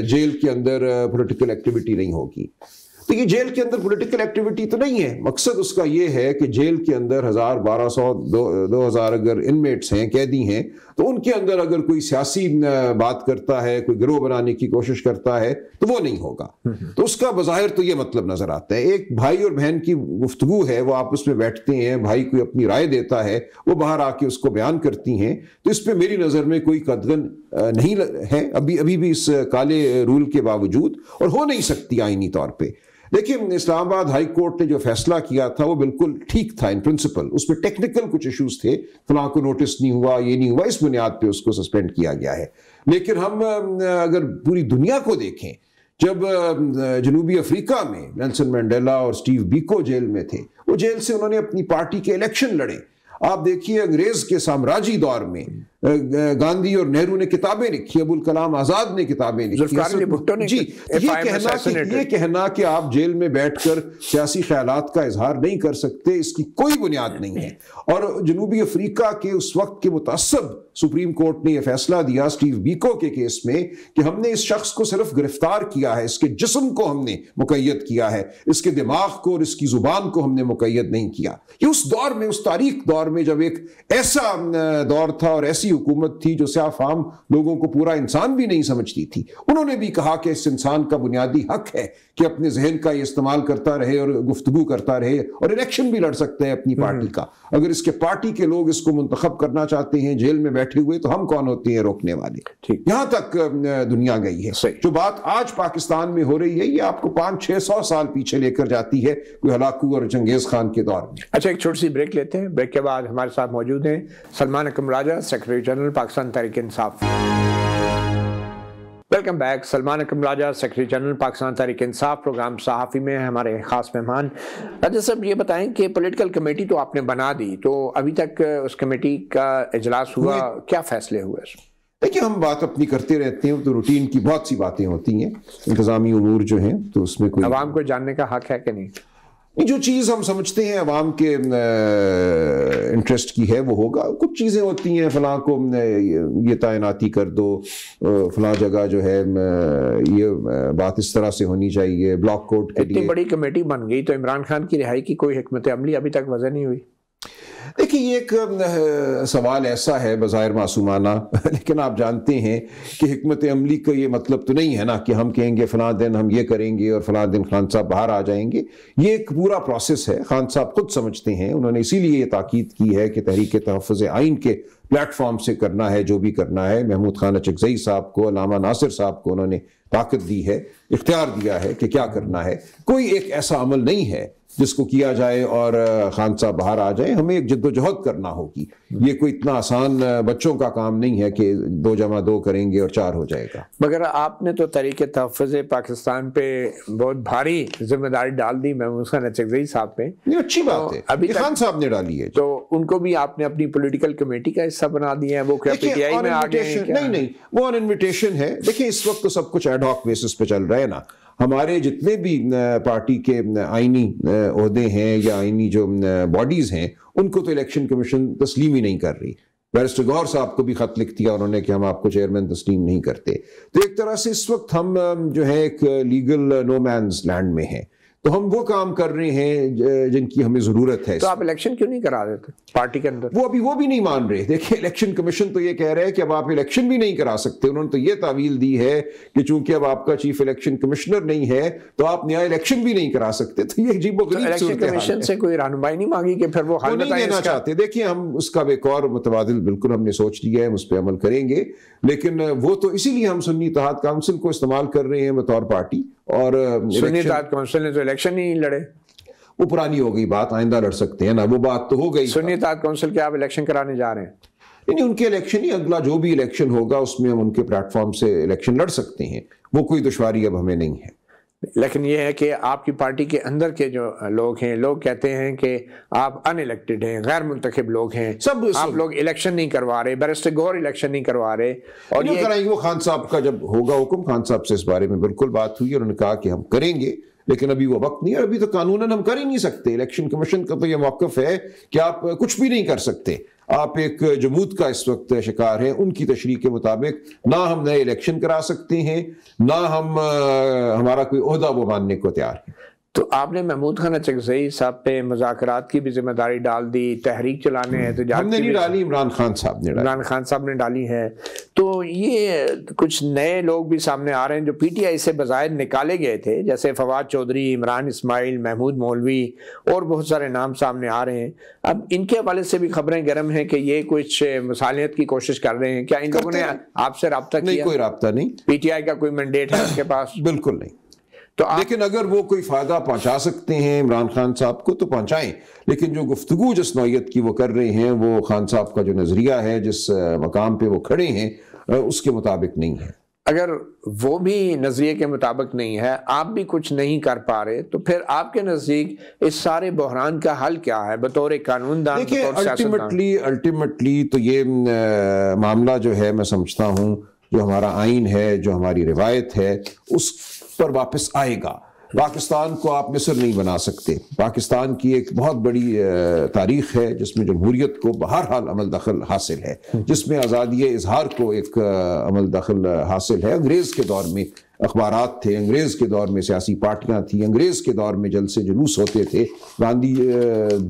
جیل کے اندر پولیٹیکل ایکٹیویٹی نہیں ہوگی۔ تو یہ جیل کے اندر پولیٹیکل ایکٹیویٹی تو نہیں ہے، مقصد اس کا یہ ہے کہ جیل کے اندر 1000 1200 2000 اگر انمیٹس ہیں، قیدی ہیں، تو ان کے اندر اگر کوئی سیاسی بات کرتا ہے، کوئی گروہ بنانے کی کوشش کرتا ہے، تو وہ نہیں ہوگا۔ تو اس کا بظاہر تو یہ مطلب نظر آتا ہے، ایک بھائی اور بہن کی گفتگو ہے، وہ آپس میں بیٹھتے ہیں، بھائی کوئی اپنی رائے دیتا ہے، وہ باہر آ کے اس کو بیان کرتی ہیں، تو اس پہ میری نظر میں کوئی قدغن نہیں ہے ابھی بھی اس کالے رول کے باوجود، اور ہو نہیں سکتی آئینی طور پہ۔ دیکھیں اسلام آباد ہائی کورٹ نے جو فیصلہ کیا تھا وہ بالکل ٹھیک تھا ان پرنسپل، اس میں ٹیکنیکل کچھ ایشوز تھے، فلاں کو نوٹس نہیں ہوا، یہ نہیں ہوا، اس بنیاد پہ اس کو سسپینڈ کیا گیا ہے۔ لیکن ہم اگر پوری دنیا کو دیکھیں، جب جنوبی افریقہ میں نیلسن مینڈیلا اور سٹیو بیکو جیل میں تھے، وہ جیل سے انہوں نے اپنی پارٹی کے الیکشن لڑے۔ آپ دیکھیے انگریز کے سامراجی دور میں گاندھی اور نہرو نے کتابیں لکھی، ابوالکلام آزاد نے کتابیں لکھی، جی یہ کہنا کہ آپ جیل میں بیٹھ کر سیاسی خیالات کا اظہار نہیں کر سکتے، اس کی کوئی بنیاد نہیں ہے۔ اور جنوبی افریقہ کے اس وقت کے متعصب سپریم کورٹ نے یہ فیصلہ دیا سٹیو بیکو کے کیس میں کہ ہم نے اس شخص کو صرف گرفتار کیا ہے، اس کے جسم کو ہم نے مقید کیا ہے، اس کے دماغ کو اور اس کی زبان کو ہم نے مقید نہیں کیا۔ یہ اس دور میں، اس تاریخ دور میں، جب ایک ایسا دور تھا اور ایسی حکومت تھی جو سیاہ فام لوگوں کو پورا انسان بھی نہیں سمجھتی تھی، انہوں نے بھی کہا کہ اس انسان کا بنیادی حق ہے کہ اپنے ذہن کا یہ استعمال کرتا رہے اور گفتگو کرتا رہے، اور الیکشن بھی لڑ سکتے ہیں اپنی پارٹی کا۔ اگر اس کے پارٹی کے لوگ اس کو منتخب کرنا چاہتے ہیں جیل میں بیٹھے ہوئے، تو ہم کون ہوتے ہیں روکنے والے؟ یہاں تک دنیا گئی ہے۔ جو بات آج پاکستان میں ہو رہی ہے، یہ آپ کو 500-600 سال پیچھے لے کر جاتی ہے، کوئی ہلاکو اور چنگیز خان کے دور میں۔ اچھا، ایک چھوٹی سی بریک لیتے ہیں، بریک کے بعد ہمارے ساتھ موجود ہیں Salman Akram Raja, secretary general Pakistan Tehreek Insaf. Welcome back. Salman Akram Raja, secretary general Pakistan Tehreek Insaf, programme صحافی میں ہمارے خاص مہمان. راجہ صاحب یہ بتائیں کہ پولیٹیکل کمیٹی تو آپ نے بنا دی، تو ابھی تک اس کمیٹی کا اجلاس ہوا، کیا فیصلے ہوئے؟ دیکھیے ہم بات اپنی کرتے رہتے ہیں، تو روٹین کی بہت سی باتیں ہوتی ہیں، انتظامی امور جو ہیں، تو اس میں کوئی عوام کو جاننے کا حق ہے کہ نہیں؟ جو چیز ہم سمجھتے ہیں عوام کے انٹرسٹ کی ہے وہ ہوگا. کچھ چیزیں ہوتی ہیں، فلاں کو یہ تعیناتی کر دو، فلاں جگہ جو ہے یہ بات اس طرح سے ہونی چاہیے، بلاک کوڈ کے لیے. اتنی بڑی کمیٹی بن گئی تو عمران خان کی رہائی کی کوئی حکمت عملی ابھی تک وضع نہیں ہوئی. دیکھیے یہ ایک سوال ایسا ہے بظاہر معصومانہ، لیکن آپ جانتے ہیں کہ حکمت عملی کا یہ مطلب تو نہیں ہے نا کہ ہم کہیں گے فلاں دن ہم یہ کریں گے اور فلاں دن خان صاحب باہر آ جائیں گے. یہ ایک پورا پروسیس ہے. خان صاحب خود سمجھتے ہیں، انہوں نے اسی لیے یہ تاکید کی ہے کہ تحریک تحفظ آئین کے پلیٹ فارم سے کرنا ہے جو بھی کرنا ہے. محمود خان اچکزئی صاحب کو، علامہ ناصر صاحب کو انہوں نے طاقت دی ہے، اختیار دیا ہے کہ کیا کرنا ہے. کوئی ایک ایسا عمل نہیں ہے جس کو کیا جائے اور خان صاحب باہر آ جائیں. ہمیں ایک جد و جہد کرنا ہوگی. یہ کوئی اتنا آسان بچوں کا کام نہیں ہے کہ 2 + 2 کریں گے اور 4 ہو جائے گا. مگر آپ نے تو تحریک تحفظ پاکستان پہ بہت بھاری ذمہ داری ڈال دی محمود خان اچکزئی صاحب پہ. یہ اچھی بات ہے، ابھی خان صاحب نے ڈالی ہے، تو ان کو بھی آپ نے اپنی پولیٹیکل کمیٹی کا حصہ بنا دیا ہے. وہ کیا پی ٹی آئی میں آ گئے ہیں؟ نہیں، وہ آن انویٹیشن ہے. دیکھیں اس وقت تو سب کچھ ایڈ ہاک بیسس پہ چل رہا ہے نا. ہمارے جتنے بھی پارٹی کے آئینی عہدے ہیں یا آئینی جو باڈیز ہیں، ان کو تو الیکشن کمیشن تسلیم ہی نہیں کر رہی. بیرسٹر گوہر صاحب کو بھی خط لکھ دیا انہوں نے کہ ہم آپ کو چیئرمین تسلیم نہیں کرتے. تو ایک طرح سے اس وقت ہم جو ہے ایک لیگل نو مینز لینڈ میں ہیں. تو ہم وہ کام کر رہے ہیں جن کی ہمیں ضرورت ہے. تو آپ الیکشن کیوں نہیں کرا دیتے پارٹی کے اندر؟ وہ بھی نہیں مان رہے. دیکھیں الیکشن کمیشن تو یہ کہہ رہے ہیں کہ اب آپ الیکشن بھی نہیں کرا سکتے. انہوں نے تو یہ تعویل دی ہے کہ چونکہ اب آپ کا چیف الیکشن کمشنر نہیں ہے تو آپ نیا الیکشن بھی نہیں کرا سکتے. تو یہ عجیب و غریب الیکشن کمیشن سے کوئی رہنمائی نہیں مانگی کہ پھر وہ حل نہیں دینا چاہتے؟ دیکھیں ہم اس کا ایک اور متبادل بالکل ہم نے سوچ لیا ہے، ہم اس پہ عمل کریں گے. لیکن وہ تو اسی لیے ہم سنی اتحاد کونسل کو استعمال کر رہے ہیں بطور پارٹی. اور سنی اتحاد کونسل نے تو الیکشن ہی لڑے. وہ پرانی ہو گئی بات، آئندہ لڑ سکتے ہیں نا، وہ بات تو ہو گئی. سنی اتحاد کونسل کے آپ الیکشن کرانے جا رہے ہیں؟ نہیں، ان کے الیکشن ہی اگلا جو بھی الیکشن ہوگا اس میں ہم ان کے پلیٹ فارم سے الیکشن لڑ سکتے ہیں. وہ کوئی دشواری اب ہمیں نہیں ہے. لیکن یہ ہے کہ آپ کی پارٹی کے اندر کے جو لوگ ہیں، لوگ کہتے ہیں کہ آپ ان الیکٹڈ ہیں، غیر منتخب لوگ ہیں، آپ لوگ الیکشن نہیں کروا رہے، بیرسٹر گوہر الیکشن نہیں کروا رہے. اور یہ کرائیں گے. وہ خان صاحب کا جب ہوگا حکم، خان صاحب سے اس بارے میں بالکل بات ہوئی اور انہوں نے کہا کہ ہم کریں گے، لیکن ابھی وہ وقت نہیں ہے. ابھی تو قانوناً ہم کر ہی نہیں سکتے. الیکشن کمیشن کا تو یہ موقف ہے کہ آپ کچھ بھی نہیں کر سکتے. آپ ایک جمود کا اس وقت شکار ہیں. ان کی تشریح کے مطابق نہ ہم نئے الیکشن کرا سکتے ہیں، نہ ہم ہمارا کوئی عہدہ وہ ماننے کو تیار ہے. تو آپ نے محمود خان اچکزئی صاحب پہ مذاکرات کی بھی ذمہ داری ڈال دی، تحریک چلانے ہیں. ہم نے نہیں ڈالی، عمران خان صاحب نے ڈالی ہے. تو یہ کچھ نئے لوگ بھی سامنے آ رہے ہیں جو پی ٹی آئی سے بظاہر نکالے گئے تھے، جیسے فواد چودھری، عمران اسماعیل، محمود مولوی اور بہت سارے نام سامنے آ رہے ہیں. اب ان کے حوالے سے بھی خبریں گرم ہیں کہ یہ کچھ مصالحت کی کوشش کر رہے ہیں. کیا ان لوگوں نے آپ سے رابطہ کیا؟ نہیں، کوئی رابطہ نہیں. پی ٹی آئی کا کوئی مینڈیٹ ہے اس کے پاس؟ بالکل نہیں. لیکن اگر وہ کوئی فائدہ پہنچا سکتے ہیں عمران خان صاحب کو تو پہنچائیں. لیکن جو گفتگو جس نوعیت کی وہ کر رہے ہیں، وہ خان صاحب کا جو نظریہ ہے، جس مقام پہ وہ کھڑے ہیں، اس کے مطابق نہیں ہے. اگر وہ بھی نظریے کے مطابق نہیں ہے، آپ بھی کچھ نہیں کر پا رہے، تو پھر آپ کے نزدیک اس سارے بحران کا حل کیا ہے بطور قانون دان؟ دیکھیں الٹیمیٹلی تو یہ معاملہ جو ہے میں سمجھتا ہوں جو ہمارا آئین ہے، جو ہماری روایت ہے، اس پر واپس آئے گا. پاکستان کو آپ مصر نہیں بنا سکتے. پاکستان کی ایک بہت بڑی تاریخ ہے جس میں جمہوریت کو بہرحال عمل دخل حاصل ہے، جس میں آزادی اظہار کو ایک عمل دخل حاصل ہے. انگریز کے دور میں اخبارات تھے، انگریز کے دور میں سیاسی پارٹیاں تھیں، انگریز کے دور میں جلسے جلوس ہوتے تھے. گاندھی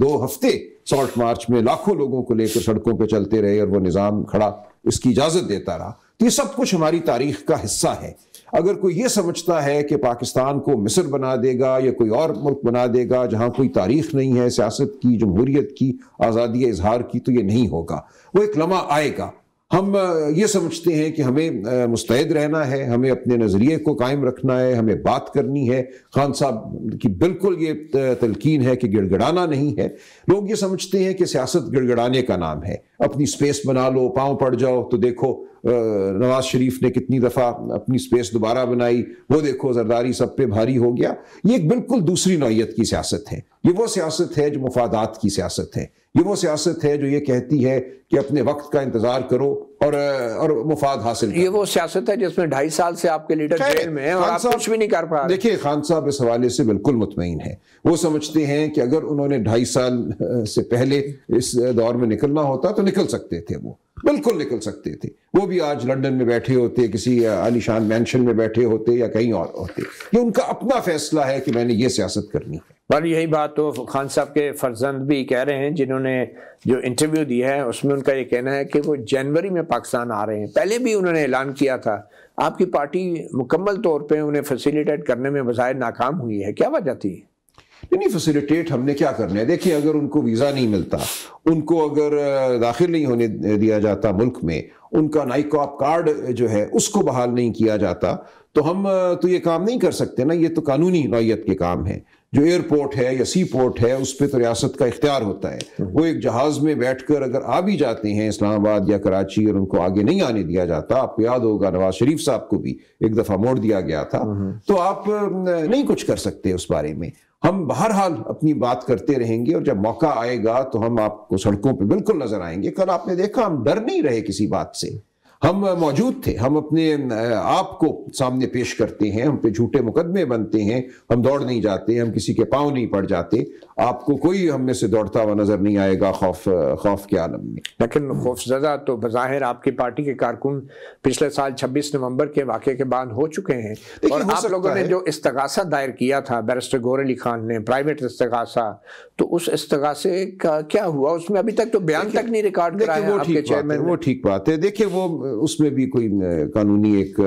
2 ہفتے سالٹ مارچ میں لاکھوں لوگوں کو لے کر سڑکوں پہ چلتے رہے اور وہ نظام کھڑا اس کی اجازت دیتا رہا. تو یہ سب کچھ ہماری تاریخ کا حصہ ہے. اگر کوئی یہ سمجھتا ہے کہ پاکستان کو مصر بنا دے گا یا کوئی اور ملک بنا دے گا جہاں کوئی تاریخ نہیں ہے سیاست کی، جمہوریت کی، آزادی اظہار کی، تو یہ نہیں ہوگا. وہ ایک لمحہ آئے گا. ہم یہ سمجھتے ہیں کہ ہمیں مستعد رہنا ہے، ہمیں اپنے نظریے کو قائم رکھنا ہے، ہمیں بات کرنی ہے. خان صاحب کی بالکل یہ تلقین ہے کہ گڑ گڑانا نہیں ہے. لوگ یہ سمجھتے ہیں کہ سیاست گڑ گڑانے کا نام ہے. اپنی سپیس بنا لو، پاؤں پڑ جاؤ تو دیکھو نواز شریف نے کتنی دفعہ اپنی سپیس دوبارہ بنائی، وہ دیکھو زرداری سب پہ بھاری ہو گیا. یہ ایک بالکل دوسری نوعیت کی سیاست ہے. یہ وہ سیاست ہے جو مفادات کی سیاست ہے. یہ وہ سیاست ہے جو یہ کہتی ہے کہ اپنے وقت کا انتظار کرو اور مفاد حاصل کرو. یہ وہ سیاست ہے جس میں 2.5 سال سے آپ کے لیڈر جیل میں ہیں اور آپ کچھ بھی نہیں کر پا رہے. دیکھیں خان صاحب اس حوالے سے بالکل مطمئن ہے. وہ سمجھتے ہیں کہ اگر انہوں نے 2.5 سال سے پہلے اس دور میں نکلنا ہوتا تو نکل سکتے تھے. وہ بالکل نکل سکتے تھے. وہ بھی آج لندن میں بیٹھے ہوتے، کسی عالی شان مینشن میں بیٹھے ہوتے یا کہیں اور ہوتے. یہ ان کا اپنا فیصلہ ہے کہ میں نے یہ سیاست کرنی ہے. پر یہی بات تو خان صاحب کے فرزند بھی کہہ رہے ہیں، جنہوں نے جو انٹرویو دیا ہے اس میں ان کا یہ کہنا ہے کہ وہ جنوری میں پاکستان آ رہے ہیں. پہلے بھی انہوں نے اعلان کیا تھا. آپ کی پارٹی مکمل طور پہ انہیں فیسیلیٹیٹ کرنے میں بظاہر ناکام ہوئی ہے. کیا وجہ تھی؟ نہیں فیسیلیٹیٹ ہم نے کیا کرنا ہے. دیکھیں اگر ان کو ویزا نہیں ملتا، ان کو اگر داخل نہیں ہونے دیا جاتا ملک میں، ان کا نائکاپ کارڈ جو ہے اس کو بحال نہیں کیا جاتا، تو ہم تو یہ کام نہیں کر سکتے نا. یہ تو قانونی نوعیت کے کام ہیں. جو ایئرپورٹ ہے یا سی پورٹ ہے اس پہ تو ریاست کا اختیار ہوتا ہے. وہ ایک جہاز میں بیٹھ کر اگر آ بھی جاتے ہیں اسلام آباد یا کراچی اور ان کو آگے نہیں آنے دیا جاتا، آپ کو یاد ہوگا نواز شریف صاحب کو بھی ایک دفعہ موڑ دیا گیا تھا، تو آپ نہیں کچھ کر سکتے اس بارے میں. ہم بہرحال اپنی بات کرتے رہیں گے اور جب موقع آئے گا تو ہم آپ کو سڑکوں پہ بالکل نظر آئیں گے. کل آپ نے دیکھا ہم ڈر نہیں رہے کسی بات سے. ہم موجود تھے. ہم اپنے آپ کو سامنے پیش کرتے ہیں. ہم پہ جھوٹے مقدمے بنتے ہیں. ہم دوڑ نہیں جاتے. ہم کسی کے پاؤں نہیں پڑ جاتے. آپ کو کوئی ہم میں سے دوڑتا ہوا نظر نہیں آئے گا خوف کے عالم میں. لیکن خوفزدہ تو بظاہر آپ کی پارٹی کے کارکن پچھلے سال 26 نومبر کے واقعے کے بعد ہو چکے ہیں. اور آپ لوگوں نے جو استغاثہ دائر کیا تھا بیرسٹر گور علی خان نے، پرائیویٹ استغاثہ، تو اس استغاثے کا کیا ہوا؟ اس میں ابھی تک تو بیان تک نہیں ریکارڈ کرایا ہے آپ کے چیئرمین. وہ ٹھیک بات ہے. دیکھیں وہ اس میں بھی کوئی قانونی ایک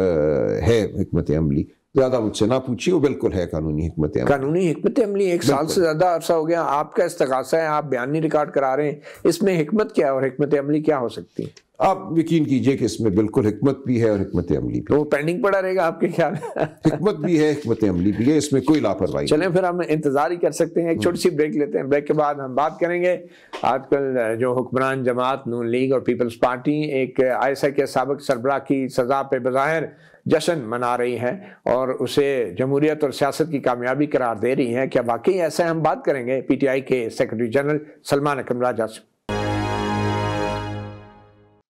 ہے حکمت عملی. زیادہ مجھ سے نہ پوچھیے، وہ بالکل ہے قانونی حکمت عملی. قانونی حکمت عملی 1 سال سے زیادہ عرصہ ہو گیا. آپ کا استغاثہ ہے، آپ بیان نہیں ریکارڈ کرا رہے ہیں. اس میں حکمت کیا ہے اور حکمت عملی کیا ہو سکتی ہے؟ آپ یقین کیجئے کہ اس میں بالکل حکمت بھی ہے اور حکمت عملی بھی. تو وہ پینڈنگ پڑا رہے گا آپ کے خیال میں؟ حکمت بھی ہے، حکمت عملی بھی ہے. اس میں کوئی لاپرواہی. چلیں پھر ہم انتظار ہی کر سکتے ہیں. ایک چھوٹی سی بریک لیتے ہیں. بریک کے بعد ہم بات کریں گے. آج کل جو حکمران جماعت نون لیگ اور پیپلز پارٹی ایک ISI کے سابق سربراہ کی سزا پہ بظاہر جشن منا رہی ہے اور اسے جمہوریت اور سیاست کی کامیابی قرار دے رہی ہے. کیا واقعی ایسا ہے؟ ہم بات کریں گے PTI کے سیکرٹری جنرل سلمان اکرم راجہ سے.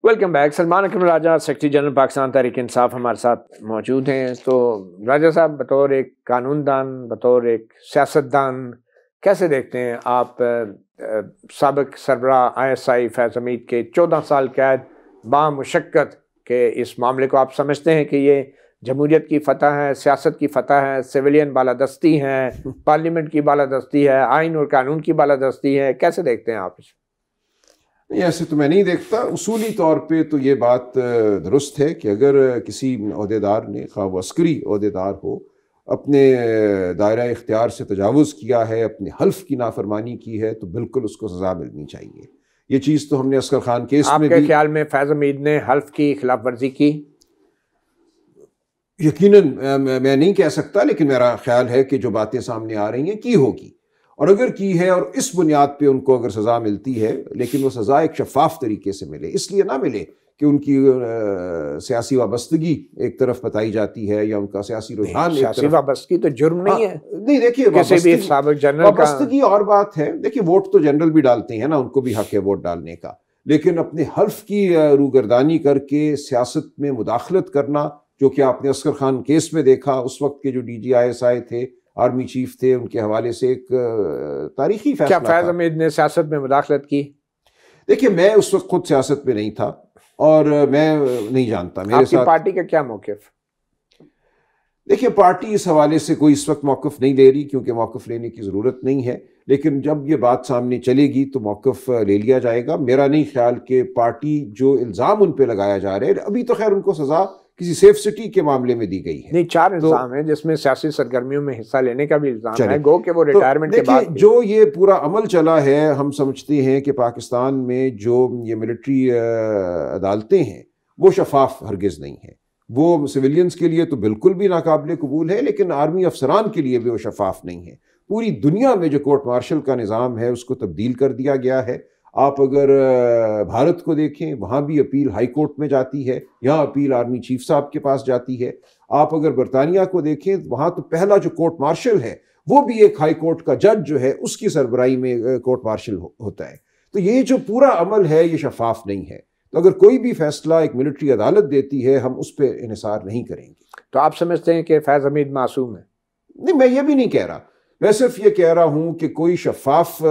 Welcome back. Salman Akram Raja secretary general Pakistan Tehreek Insaf ہمارے ساتھ موجود ہیں. تو راجہ صاحب، بطور ایک قانون دان، بطور ایک سیاست دان، کیسے دیکھتے ہیں آپ سابق سربراہ ISI فیض حمید کے 14 سال قید بامشقت کے اس معاملے کو؟ آپ سمجھتے ہیں کہ یہ جمہوریت کی فتح ہے، سیاست کی فتح ہے، سویلین بالادستی ہے، پارلیمنٹ کی بالادستی ہے، آئین اور قانون کی بالادستی ہے؟ کیسے دیکھتے ہیں آپ اس؟ نہیں، ایسے تو میں نہیں دیکھتا. اصولی طور پہ تو یہ بات درست ہے کہ اگر کسی عہدیدار نے، خواہ وہ عسکری عہدیدار ہو، اپنے دائرہ اختیار سے تجاوز کیا ہے، اپنے حلف کی نافرمانی کی ہے، تو بالکل اس کو سزا ملنی چاہیے. یہ چیز تو ہم نے عسکر خان کیس میں بھی. آپ کے خیال میں فیض حمید نے حلف کی خلاف ورزی کی؟ یقیناً میں نہیں کہہ سکتا، لیکن میرا خیال ہے کہ جو باتیں سامنے آ رہی ہیں کی ہوگی. اور اگر کی ہے اور اس بنیاد پہ ان کو اگر سزا ملتی ہے، لیکن وہ سزا ایک شفاف طریقے سے ملے. اس لیے نہ ملے کہ ان کی سیاسی وابستگی ایک طرف بتائی جاتی ہے یا ان کا سیاسی رجحان. سیاسی وابستگی تو جرم نہیں ہے. نہیں دیکھیے، کسی بھی سابق جنرل کا وابستگی اور بات ہے. دیکھیے ووٹ تو جنرل بھی ڈالتے ہیں نا، ان کو بھی حق ہے ووٹ ڈالنے کا. لیکن اپنے حلف کی روگردانی کر کے سیاست میں مداخلت کرنا، جو کہ آپ نے عسکر خان کیس میں دیکھا، اس وقت کے جو DG ISI تھے، آرمی چیف تھے، ان کے حوالے سے ایک تاریخی فیصلہ. کیا فیض حمید نے سیاست میں مداخلت کی؟ دیکھیے میں اس وقت خود سیاست میں نہیں تھا اور میں نہیں جانتا. آپ کی پارٹی کا کیا موقف؟ دیکھیے پارٹی اس حوالے سے کوئی اس وقت موقف نہیں لے رہی، کیونکہ موقف لینے کی ضرورت نہیں ہے. لیکن جب یہ بات سامنے چلے گی تو موقف لے لیا جائے گا. میرا نہیں خیال کہ پارٹی جو الزام ان پہ لگایا جا رہا ہے، ابھی تو خیر ان کو سزا کسی سیف سٹی کے معاملے میں دی گئی ہے. نہیں، 4 الزام ہیں جس میں سیاسی سرگرمیوں میں حصہ لینے کا بھی الزام ہے. گو کہ وہ ریٹائرمنٹ کے بعد جو یہ پورا عمل چلا ہے، ہم سمجھتے ہیں کہ پاکستان میں جو یہ ملٹری عدالتیں ہیں وہ شفاف ہرگز نہیں ہیں. وہ سویلینز کے لیے تو بالکل بھی ناقابل قبول ہے، لیکن آرمی افسران کے لیے بھی وہ شفاف نہیں ہے. پوری دنیا میں جو کورٹ مارشل کا نظام ہے اس کو تبدیل کر دیا گیا ہے. آپ اگر بھارت کو دیکھیں وہاں بھی اپیل ہائی کورٹ میں جاتی ہے، یہاں اپیل آرمی چیف صاحب کے پاس جاتی ہے۔ آپ اگر برطانیہ کو دیکھیں وہاں تو پہلا جو کورٹ مارشل ہے وہ بھی ایک ہائی کورٹ کا جج جو ہے اس کی سربراہی میں کورٹ مارشل ہوتا ہے۔ تو یہ جو پورا عمل ہے یہ شفاف نہیں ہے، تو اگر کوئی بھی فیصلہ ایک ملٹری عدالت دیتی ہے ہم اس پہ انحصار نہیں کریں گے۔ تو آپ سمجھتے ہیں کہ فیض حمید معصوم ہے؟ نہیں، میں یہ بھی نہیں کہہ رہا، میں صرف یہ کہہ رہا ہوں کہ کوئی شفاف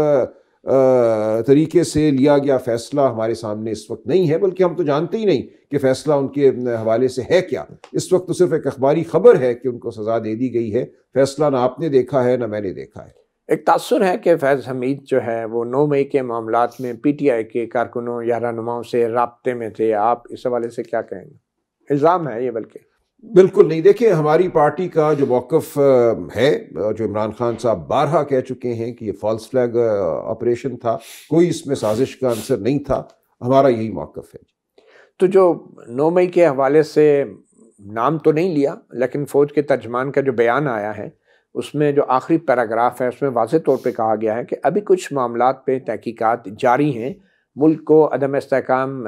طریقے سے لیا گیا فیصلہ ہمارے سامنے اس وقت نہیں ہے، بلکہ ہم تو جانتے ہی نہیں کہ فیصلہ ان کے حوالے سے ہے کیا۔ اس وقت تو صرف ایک اخباری خبر ہے کہ ان کو سزا دے دی گئی ہے، فیصلہ نہ آپ نے دیکھا ہے نہ میں نے دیکھا ہے۔ ایک تاثر ہے کہ فیض حمید جو ہے وہ 9 مئی کے معاملات میں پی ٹی آئی کے کارکنوں یا رہنماؤں سے رابطے میں تھے، آپ اس حوالے سے کیا کہیں گے؟ الزام ہے یہ بلکہ۔ بالکل نہیں، دیکھیں ہماری پارٹی کا جو موقف ہے، جو عمران خان صاحب بارہا کہہ چکے ہیں کہ یہ فالس فلیگ آپریشن تھا، کوئی اس میں سازش کا عنصر نہیں تھا، ہمارا یہی موقف ہے۔ تو جو 9 مئی کے حوالے سے نام تو نہیں لیا، لیکن فوج کے ترجمان کا جو بیان آیا ہے اس میں جو آخری پیراگراف ہے اس میں واضح طور پہ کہا گیا ہے کہ ابھی کچھ معاملات پہ تحقیقات جاری ہیں، ملک کو عدم استحکام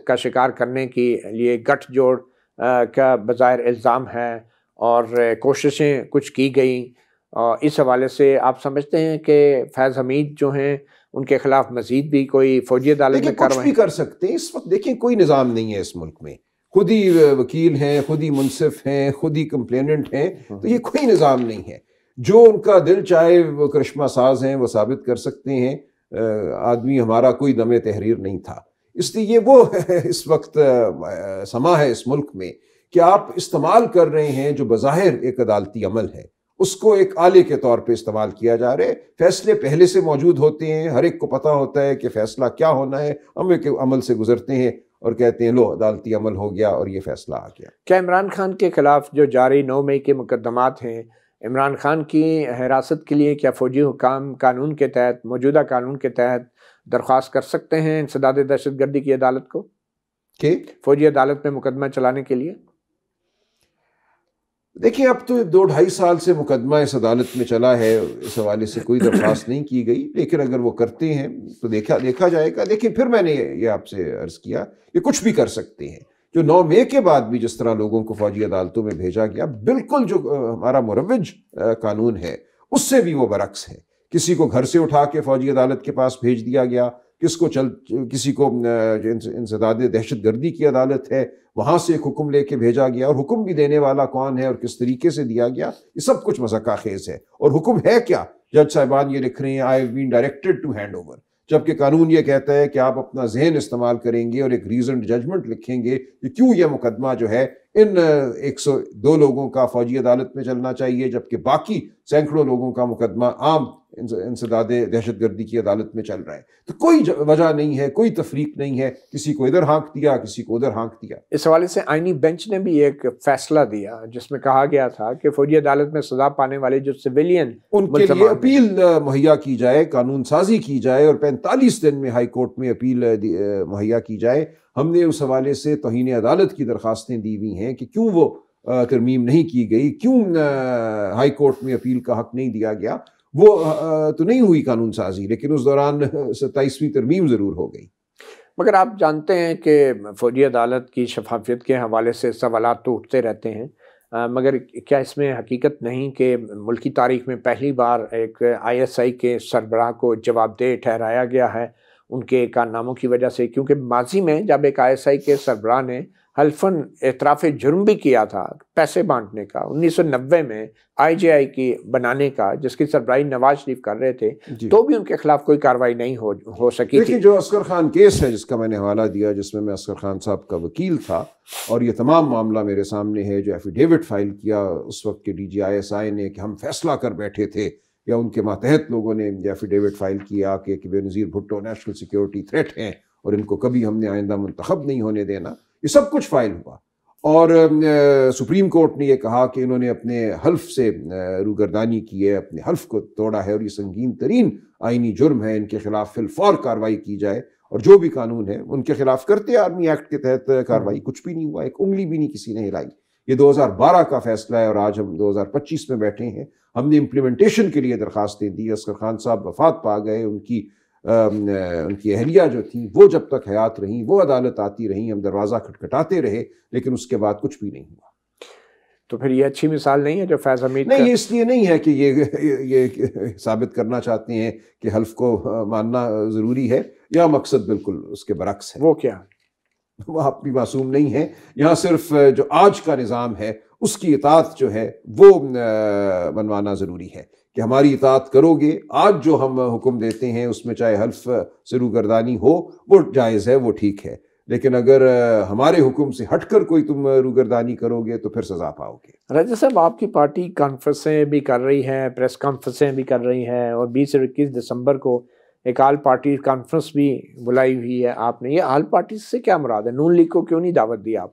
کا شکار کرنے کے لیے گٹھ جوڑ کا بظاہر الزام ہے اور کوششیں کچھ کی گئیں، اور اس حوالے سے آپ سمجھتے ہیں کہ فیض حمید جو ہیں ان کے خلاف مزید بھی کوئی فوجی عدالت میں کچھ بھی کر سکتے ہیں؟ اس وقت دیکھیں کوئی نظام نہیں ہے اس ملک میں، خود ہی وکیل ہیں، خود ہی منصف ہیں، خود ہی کمپلیننٹ ہیں، تو یہ کوئی نظام نہیں ہے۔ جو ان کا دل چاہے وہ کرشمہ ساز ہیں وہ ثابت کر سکتے ہیں۔ آدمی ہمارا کوئی دم تحریر نہیں تھا، اس لیے یہ وہ اس وقت سما ہے اس ملک میں کہ آپ استعمال کر رہے ہیں جو بظاہر ایک عدالتی عمل ہے اس کو ایک آلے کے طور پہ استعمال کیا جا رہا ہے۔ فیصلے پہلے سے موجود ہوتے ہیں، ہر ایک کو پتہ ہوتا ہے کہ فیصلہ کیا ہونا ہے، ہم ایک عمل سے گزرتے ہیں اور کہتے ہیں لو عدالتی عمل ہو گیا اور یہ فیصلہ آ گیا۔ کیا عمران خان کے خلاف جو جاری 9 مئی کے مقدمات ہیں، عمران خان کی حراست کے لیے کیا فوجی حکام قانون کے تحت، موجودہ قانون کے تحت درخواست کر سکتے ہیں انسداد دہشت گردی کی عدالت کو، کہ فوجی عدالت میں مقدمہ چلانے کے لیے؟ دیکھیں اب تو 2-2.5 سال سے مقدمہ اس عدالت میں چلا ہے، اس حوالے سے کوئی درخواست نہیں کی گئی، لیکن اگر وہ کرتے ہیں تو دیکھا جائے گا۔ دیکھیں پھر میں نے یہ آپ سے عرض کیا کہ کچھ بھی کر سکتے ہیں۔ جو 9 مئی کے بعد بھی جس طرح لوگوں کو فوجی عدالتوں میں بھیجا گیا، بالکل جو ہمارا مروج قانون ہے اس سے بھی وہ برعکس ہے۔ کسی کو گھر سے اٹھا کے فوجی عدالت کے پاس بھیج دیا گیا، کسی کو انسداد دہشت گردی کی عدالت ہے وہاں سے ایک حکم لے کے بھیجا گیا، اور حکم بھی دینے والا کون ہے اور کس طریقے سے دیا گیا، یہ سب کچھ مذاق خیز ہے۔ اور حکم ہے کیا؟ جج صاحبان یہ لکھ رہے ہیں I have been directed to hand over، جبکہ قانون یہ کہتا ہے کہ آپ اپنا ذہن استعمال کریں گے اور ایک ریزنڈ ججمنٹ لکھیں گے کہ کیوں یہ مقدمہ جو ہے ان 102 لوگوں کا فوجی عدالت میں چلنا چاہیے، جبکہ باقی سینکڑوں لوگوں کا مقدمہ عام انسداد دہشت گردی کی عدالت میں چل رہا ہے۔ تو کوئی وجہ نہیں ہے، کوئی تفریق نہیں ہے، کسی کو ادھر ہانک دیا کسی کو ادھر ہانک دیا۔ اس حوالے سے آئینی بینچ نے بھی ایک فیصلہ دیا جس میں کہا گیا تھا کہ فوجی عدالت میں سزا پانے والے جو سویلین ان کے لیے اپیل مہیا کی جائے، قانون سازی کی جائے اور 45 دن میں ہائی کورٹ میں اپیل مہیا کی جائے۔ ہم نے اس حوالے سے توہین عدالت کی درخواستیں دی ہوئی ہیں کہ کیوں وہ ترمیم نہیں کی گئی، کیوں ہائی کورٹ میں اپیل کا حق نہیں دیا گیا۔ وہ تو نہیں ہوئی قانون سازی، لیکن اس دوران 27ویں ترمیم ضرور ہو گئی۔ مگر آپ جانتے ہیں کہ فوجی عدالت کی شفافیت کے حوالے سے سوالات تو اٹھتے رہتے ہیں، مگر کیا اس میں حقیقت نہیں کہ ملکی تاریخ میں پہلی بار ایک ISI کے سربراہ کو جواب دہ ٹھہرایا گیا ہے ان کے کارناموں کی وجہ سے؟ کیونکہ ماضی میں جب ایک ISI کے سربراہ نے حلفاً اعتراف جرم بھی کیا تھا پیسے بانٹنے کا 1990 میں IJI کی بنانے کا، جس کی سربراہی نواز شریف کر رہے تھے، تو بھی ان کے خلاف کوئی کارروائی نہیں ہو سکی تھی۔ دیکھیں جو اصغر خان کیس ہے جس کا میں نے حوالہ دیا، جس میں اصغر خان صاحب کا وکیل تھا، اور یہ تمام معاملہ میرے سامنے ہے، جو ایفیڈیوٹ فائل کیا اس وقت کے DG ISI نے کہ ہم فیصلہ کر بیٹھے تھے، یا ان کے ماتحت لوگوں نے ایفیڈیوٹ فائل کیا کہ بے نظیر بھٹو نیشنل سیکیورٹی تھریٹ ہیں اور ان کو کبھی ہم نے آئندہ منتخب نہیں ہونے دینا، یہ سب کچھ فائل ہوا۔ اور سپریم کورٹ نے یہ کہا کہ انہوں نے اپنے حلف سے روگردانی کی ہے، اپنے حلف کو توڑا ہے، اور یہ سنگین ترین آئینی جرم ہے، ان کے خلاف فی الفور کارروائی کی جائے، اور جو بھی قانون ہے ان کے خلاف کرتے آرمی ایکٹ کے تحت کارروائی۔ کچھ بھی نہیں ہوا، ایک انگلی بھی نہیں کسی نے ہلائی۔ یہ 2012 کا فیصلہ ہے اور آج ہم 2025 میں بیٹھے ہیں۔ ہم نے امپلیمنٹیشن کے لیے درخواستیں دی، اصغر خان صاحب وفات پا گئے، ان کی ان کی اہلیہ جو تھیں وہ جب تک حیات رہیں وہ عدالت آتی رہیں، ہم دروازہ کھٹکھٹاتے رہے، لیکن اس کے بعد کچھ بھی نہیں ہوا۔ تو پھر یہ اچھی مثال نہیں ہے جو فیض حمید نہیں، یہ اس لیے نہیں ہے کہ یہ ثابت کرنا چاہتے ہیں کہ حلف کو ماننا ضروری ہے، یا مقصد بالکل اس کے برعکس ہے۔ وہ کیا؟ وہ آپ بھی معصوم نہیں ہیں، یہاں صرف جو آج کا نظام ہے اس کی اطاعت جو ہے وہ منوانا ضروری ہے کہ ہماری اطاعت کرو گے۔ آج جو ہم حکم دیتے ہیں اس میں چاہے حلف سے روگردانی ہو وہ جائز ہے، وہ ٹھیک ہے، لیکن اگر ہمارے حکم سے ہٹ کر کوئی تم روگردانی کرو گے تو پھر سزا پاؤ گے۔ رجا صاحب، آپ کی پارٹی کانفرنسیں بھی کر رہی ہے، پریس کانفرنسیں بھی کر رہی ہیں، اور 20 اور 21 دسمبر کو ایک آل پارٹی کانفرنس بھی بلائی ہوئی ہے آپ نے۔ یہ آل پارٹی سے کیا مراد ہے؟ نون لیگ کو کیوں نہیں دعوت دی آپ؟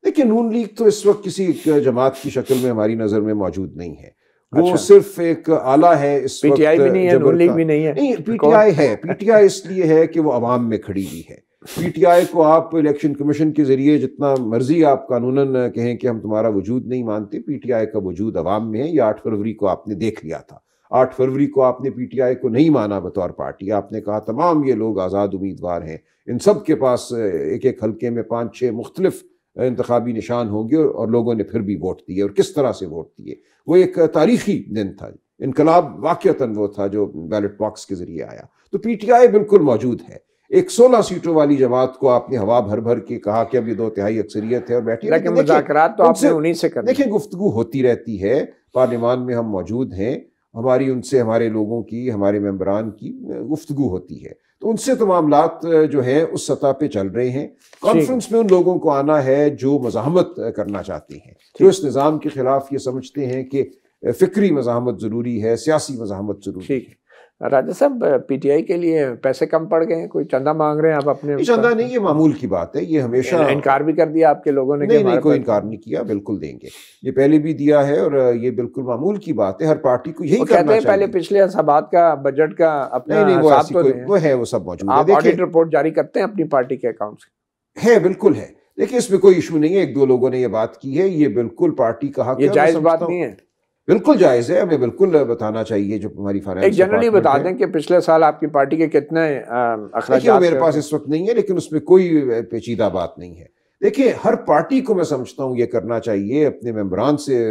دیکھیں، نون لیگ تو اس وقت کسی جماعت کی شکل میں ہماری نظر میں موجود نہیں ہے، وہ اچھا، صرف ایک آلہ ہے اس وقت۔ پی ٹی آئی بھی نہیں ہے، نون لیگ بھی نہیں ہے؟ نہیں، پی ٹی آئی ہے۔ پی ٹی آئی اس لیے ہے کہ وہ عوام میں کھڑی ہوئی ہے۔ پی ٹی آئی کو آپ الیکشن کمیشن کے ذریعے جتنا مرضی آپ قانوناً کہیں کہ ہم تمہارا وجود نہیں مانتے، پی ٹی آئی کا وجود عوام میں ہے۔ یہ 8 فروری کو آپ نے دیکھ لیا تھا۔ 8 فروری کو آپ نے پی ٹی آئی کو نہیں مانا بطور پارٹی، آپ نے کہا تمام یہ لوگ آزاد امیدوار ہیں، ان سب کے پاس ایک ایک حلقے میں 5-6 مختلف انتخابی نشان ہوں گے، اور لوگوں نے پھر بھی ووٹ دیے، اور کس طرح سے ووٹ دیے۔ وہ ایک تاریخی دن تھا، انقلاب واقعتاً وہ تھا جو بیلٹ باکس کے ذریعے آیا۔ تو پی ٹی آئی بالکل موجود ہے۔ ایک 16 سیٹوں والی جماعت کو آپ نے ہوا بھر بھر کے کہا کہ اب یہ 2/3 اکثریت ہے اور بیٹھی، لیکن مذاکرات تو آپ نے انہیں سے کرنے۔ دیکھیں، گفتگو ہوتی رہتی ہے، پارلیمان میں ہم موجود ہیں، ہماری ان سے، ہمارے لوگوں کی، ہمارے ممبران کی گفتگو ہوتی ہے، تو ان سے تو معاملات جو ہے اس سطح پہ چل رہے ہیں۔ کانفرنس میں ان لوگوں کو آنا ہے جو مزاحمت کرنا چاہتے ہیں، جو اس نظام کے خلاف یہ سمجھتے ہیں کہ فکری مزاحمت ضروری ہے، سیاسی مزاحمت ضروری ہے۔ راجہ صاحب، پی ٹی آئی کے لیے پیسے کم پڑ گئے ہیں، کوئی چندہ مانگ رہے ہیں آپ اپنے؟ چندہ نہیں، یہ معمول کی بات ہے، یہ ہمیشہ انکار بھی کر دیا آپ کے لوگوں نے؟ نہیں، کوئی انکار نہیں کیا، بالکل دیں گے، یہ پہلے بھی دیا ہے، اور یہ بالکل معمول کی بات ہے، ہر پارٹی کو یہی کرنا چاہیے۔ پہلے پچھلے حسابات کا، بجٹ کا اپنا حساب تو دیں۔ وہ ہے، وہ سب موجود ہے۔ آپ آڈٹ رپورٹ جاری کرتے ہیں اپنی پارٹی کے اکاؤنٹ سے؟ ہے، بالکل ہے، دیکھیں اس میں کوئی ایشو نہیں ہے، 1-2 لوگوں نے یہ بات کی ہے، یہ بالکل پارٹی کا حق ہے، یہ جائز بات نہیں ہے؟ بالکل جائز ہے، ہمیں بالکل بتانا چاہیے جو ہماری فائنانس۔ ایک جنرلی بتا دیں کہ پچھلے سال آپ کی پارٹی کے کتنے اخراجات؟ میرے پاس اس وقت نہیں ہے، لیکن اس میں کوئی پیچیدہ بات نہیں ہے۔ دیکھیں، ہر پارٹی کو میں سمجھتا ہوں یہ کرنا چاہیے، اپنے ممبران سے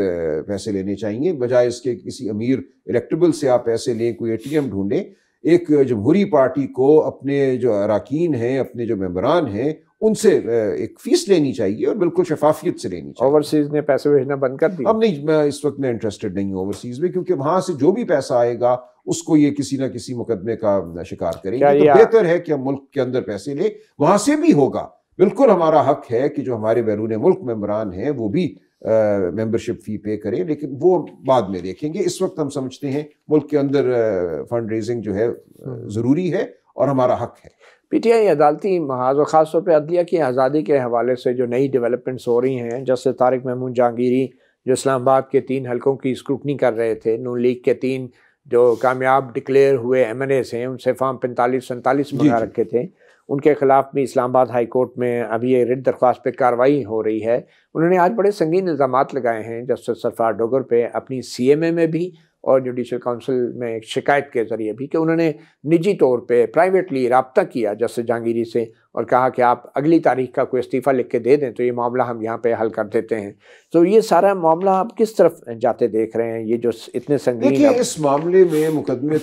پیسے لینے چاہیے، بجائے اس کے کسی امیر الیکٹیبل سے آپ پیسے لیں، کوئی اے ٹی ایم ڈھونڈیں۔ ایک جمہوری پارٹی کو اپنے جو اراکین ہیں، اپنے جو ممبران ہیں، ان سے ایک فیس لینی چاہیے، اور بالکل شفافیت سے لینی چاہیے۔ اوورسیز نے پیسے بھیجنا بند کر دیا؟ اب نہیں، میں اس وقت میں انٹرسٹڈ نہیں ہوں اوورسیز میں، کیونکہ وہاں سے جو بھی پیسہ آئے گا اس کو یہ کسی نہ کسی مقدمے کا شکار کریں گے، تو بہتر ہے کہ ہم ملک کے اندر پیسے لیں، وہاں سے بھی ہوگا۔ بالکل ہمارا حق ہے کہ جو ہمارے بیرون ملک ممبران ہیں وہ بھی ممبرشپ فی پے کریں، لیکن وہ بعد میں دیکھیں گے۔ اس وقت ہم سمجھتے ہیں ملک کے اندر فنڈ ریزنگ جو ہے ضروری ہے اور ہمارا حق ہے۔ پی ٹی آئی عدالتی محاذ و خاص طور پہ عدلیہ کی آزادی کے حوالے سے جو نئی ڈیولپمنٹس ہو رہی ہیں، جیسے طارق محمود جہانگیری جو اسلام آباد کے 3 حلقوں کی اسکروٹنی کر رہے تھے، نون لیگ کے 3 جو کامیاب ڈکلیئر ہوئے ایم این ایز ہیں، ان سے فارم 45-47 منگا رکھے تھے، ان کے خلاف بھی اسلام آباد ہائی کورٹ میں ابھی یہ ریٹ درخواست پہ کارروائی ہو رہی ہے۔ انہوں نے آج بڑے سنگین الزامات لگائے ہیں جسٹس سرفراز ڈوگر پہ، اپنی سی ایم اے میں بھی اور جوڈیشل کونسل میں ایک شکایت کے ذریعے بھی، کہ انہوں نے نجی طور پہ پرائیویٹلی رابطہ کیا جسٹس جہانگیری سے اور کہا کہ آپ اگلی تاریخ کا کوئی استعفیٰ لکھ کے دے دیں تو یہ معاملہ ہم یہاں پہ حل کر دیتے ہیں۔ تو یہ سارا معاملہ آپ کس طرف جاتے دیکھ رہے ہیں، یہ جو اتنے سنگین؟ دیکھیں، اس معاملے میں مقدمے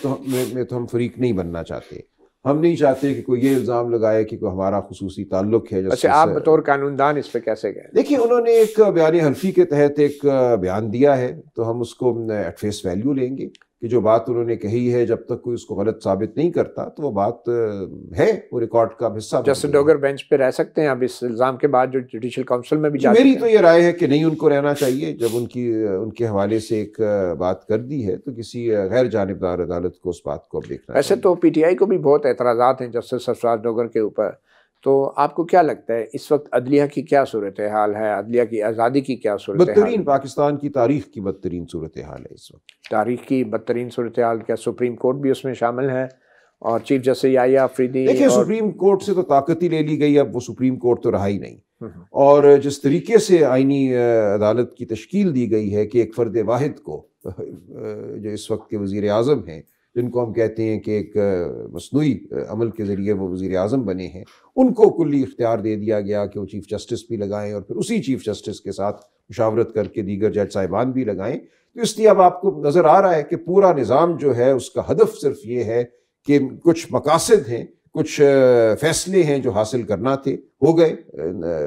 میں تو ہم فریق نہیں بننا چاہتے، ہم نہیں چاہتے کہ کوئی یہ الزام لگائے کہ کوئی ہمارا خصوصی تعلق ہے۔ اچھا، آپ بطور قانون دان اس پہ کیسے گئے؟ دیکھیں، انہوں نے ایک بیان حلفی کے تحت ایک بیان دیا ہے، تو ہم اس کو ایٹ فیس ویلیو لیں گے کہ جو بات انہوں نے کہی ہے جب تک کوئی اس کو غلط ثابت نہیں کرتا تو وہ بات ہے، وہ ریکارڈ کا حصہ۔ جسٹس ڈوگر بینچ پہ رہ سکتے ہیں اب اس الزام کے بعد جو جوڈیشل کونسل میں بھی جاتے ہیں؟ میری تو یہ رائے ہے کہ نہیں، ان کو رہنا چاہیے۔ جب ان کے حوالے سے ایک بات کر دی ہے تو کسی غیر جانبدار عدالت کو اس بات کو اب دیکھنا چاہیے۔ ویسے تو پی ٹی آئی کو بھی بہت اعتراضات ہیں جسٹس سرفراز ڈوگر کے اوپر، تو آپ کو کیا لگتا ہے اس وقت عدلیہ کی کیا صورتحال ہے، عدلیہ کی آزادی کی کیا صورتحال؟ بدترین، پاکستان کی تاریخ کی بدترین صورتحال ہے اس وقت۔ تاریخ کی بدترین صورتحال؟ کیا سپریم کورٹ بھی اس میں شامل ہے اور چیف جسٹس یحییٰ آفریدی؟ دیکھیں، سپریم کورٹ سے تو طاقت ہی لے لی گئی، اب وہ سپریم کورٹ تو رہا ہی نہیں، اور جس طریقے سے آئینی عدالت کی تشکیل دی گئی ہے کہ ایک فرد واحد کو، جو اس وقت کے وزیر اعظم ہیں، جن کو ہم کہتے ہیں کہ ایک مصنوعی عمل کے ذریعے وہ وزیر اعظم بنے ہیں، ان کو کلی اختیار دے دیا گیا کہ وہ چیف جسٹس بھی لگائیں اور پھر اسی چیف جسٹس کے ساتھ مشاورت کر کے دیگر جج صاحبان بھی لگائیں۔ تو اس لیے اب آپ کو نظر آ رہا ہے کہ پورا نظام جو ہے اس کا ہدف صرف یہ ہے کہ کچھ مقاصد ہیں، کچھ فیصلے ہیں جو حاصل کرنا تھے، ہو گئے،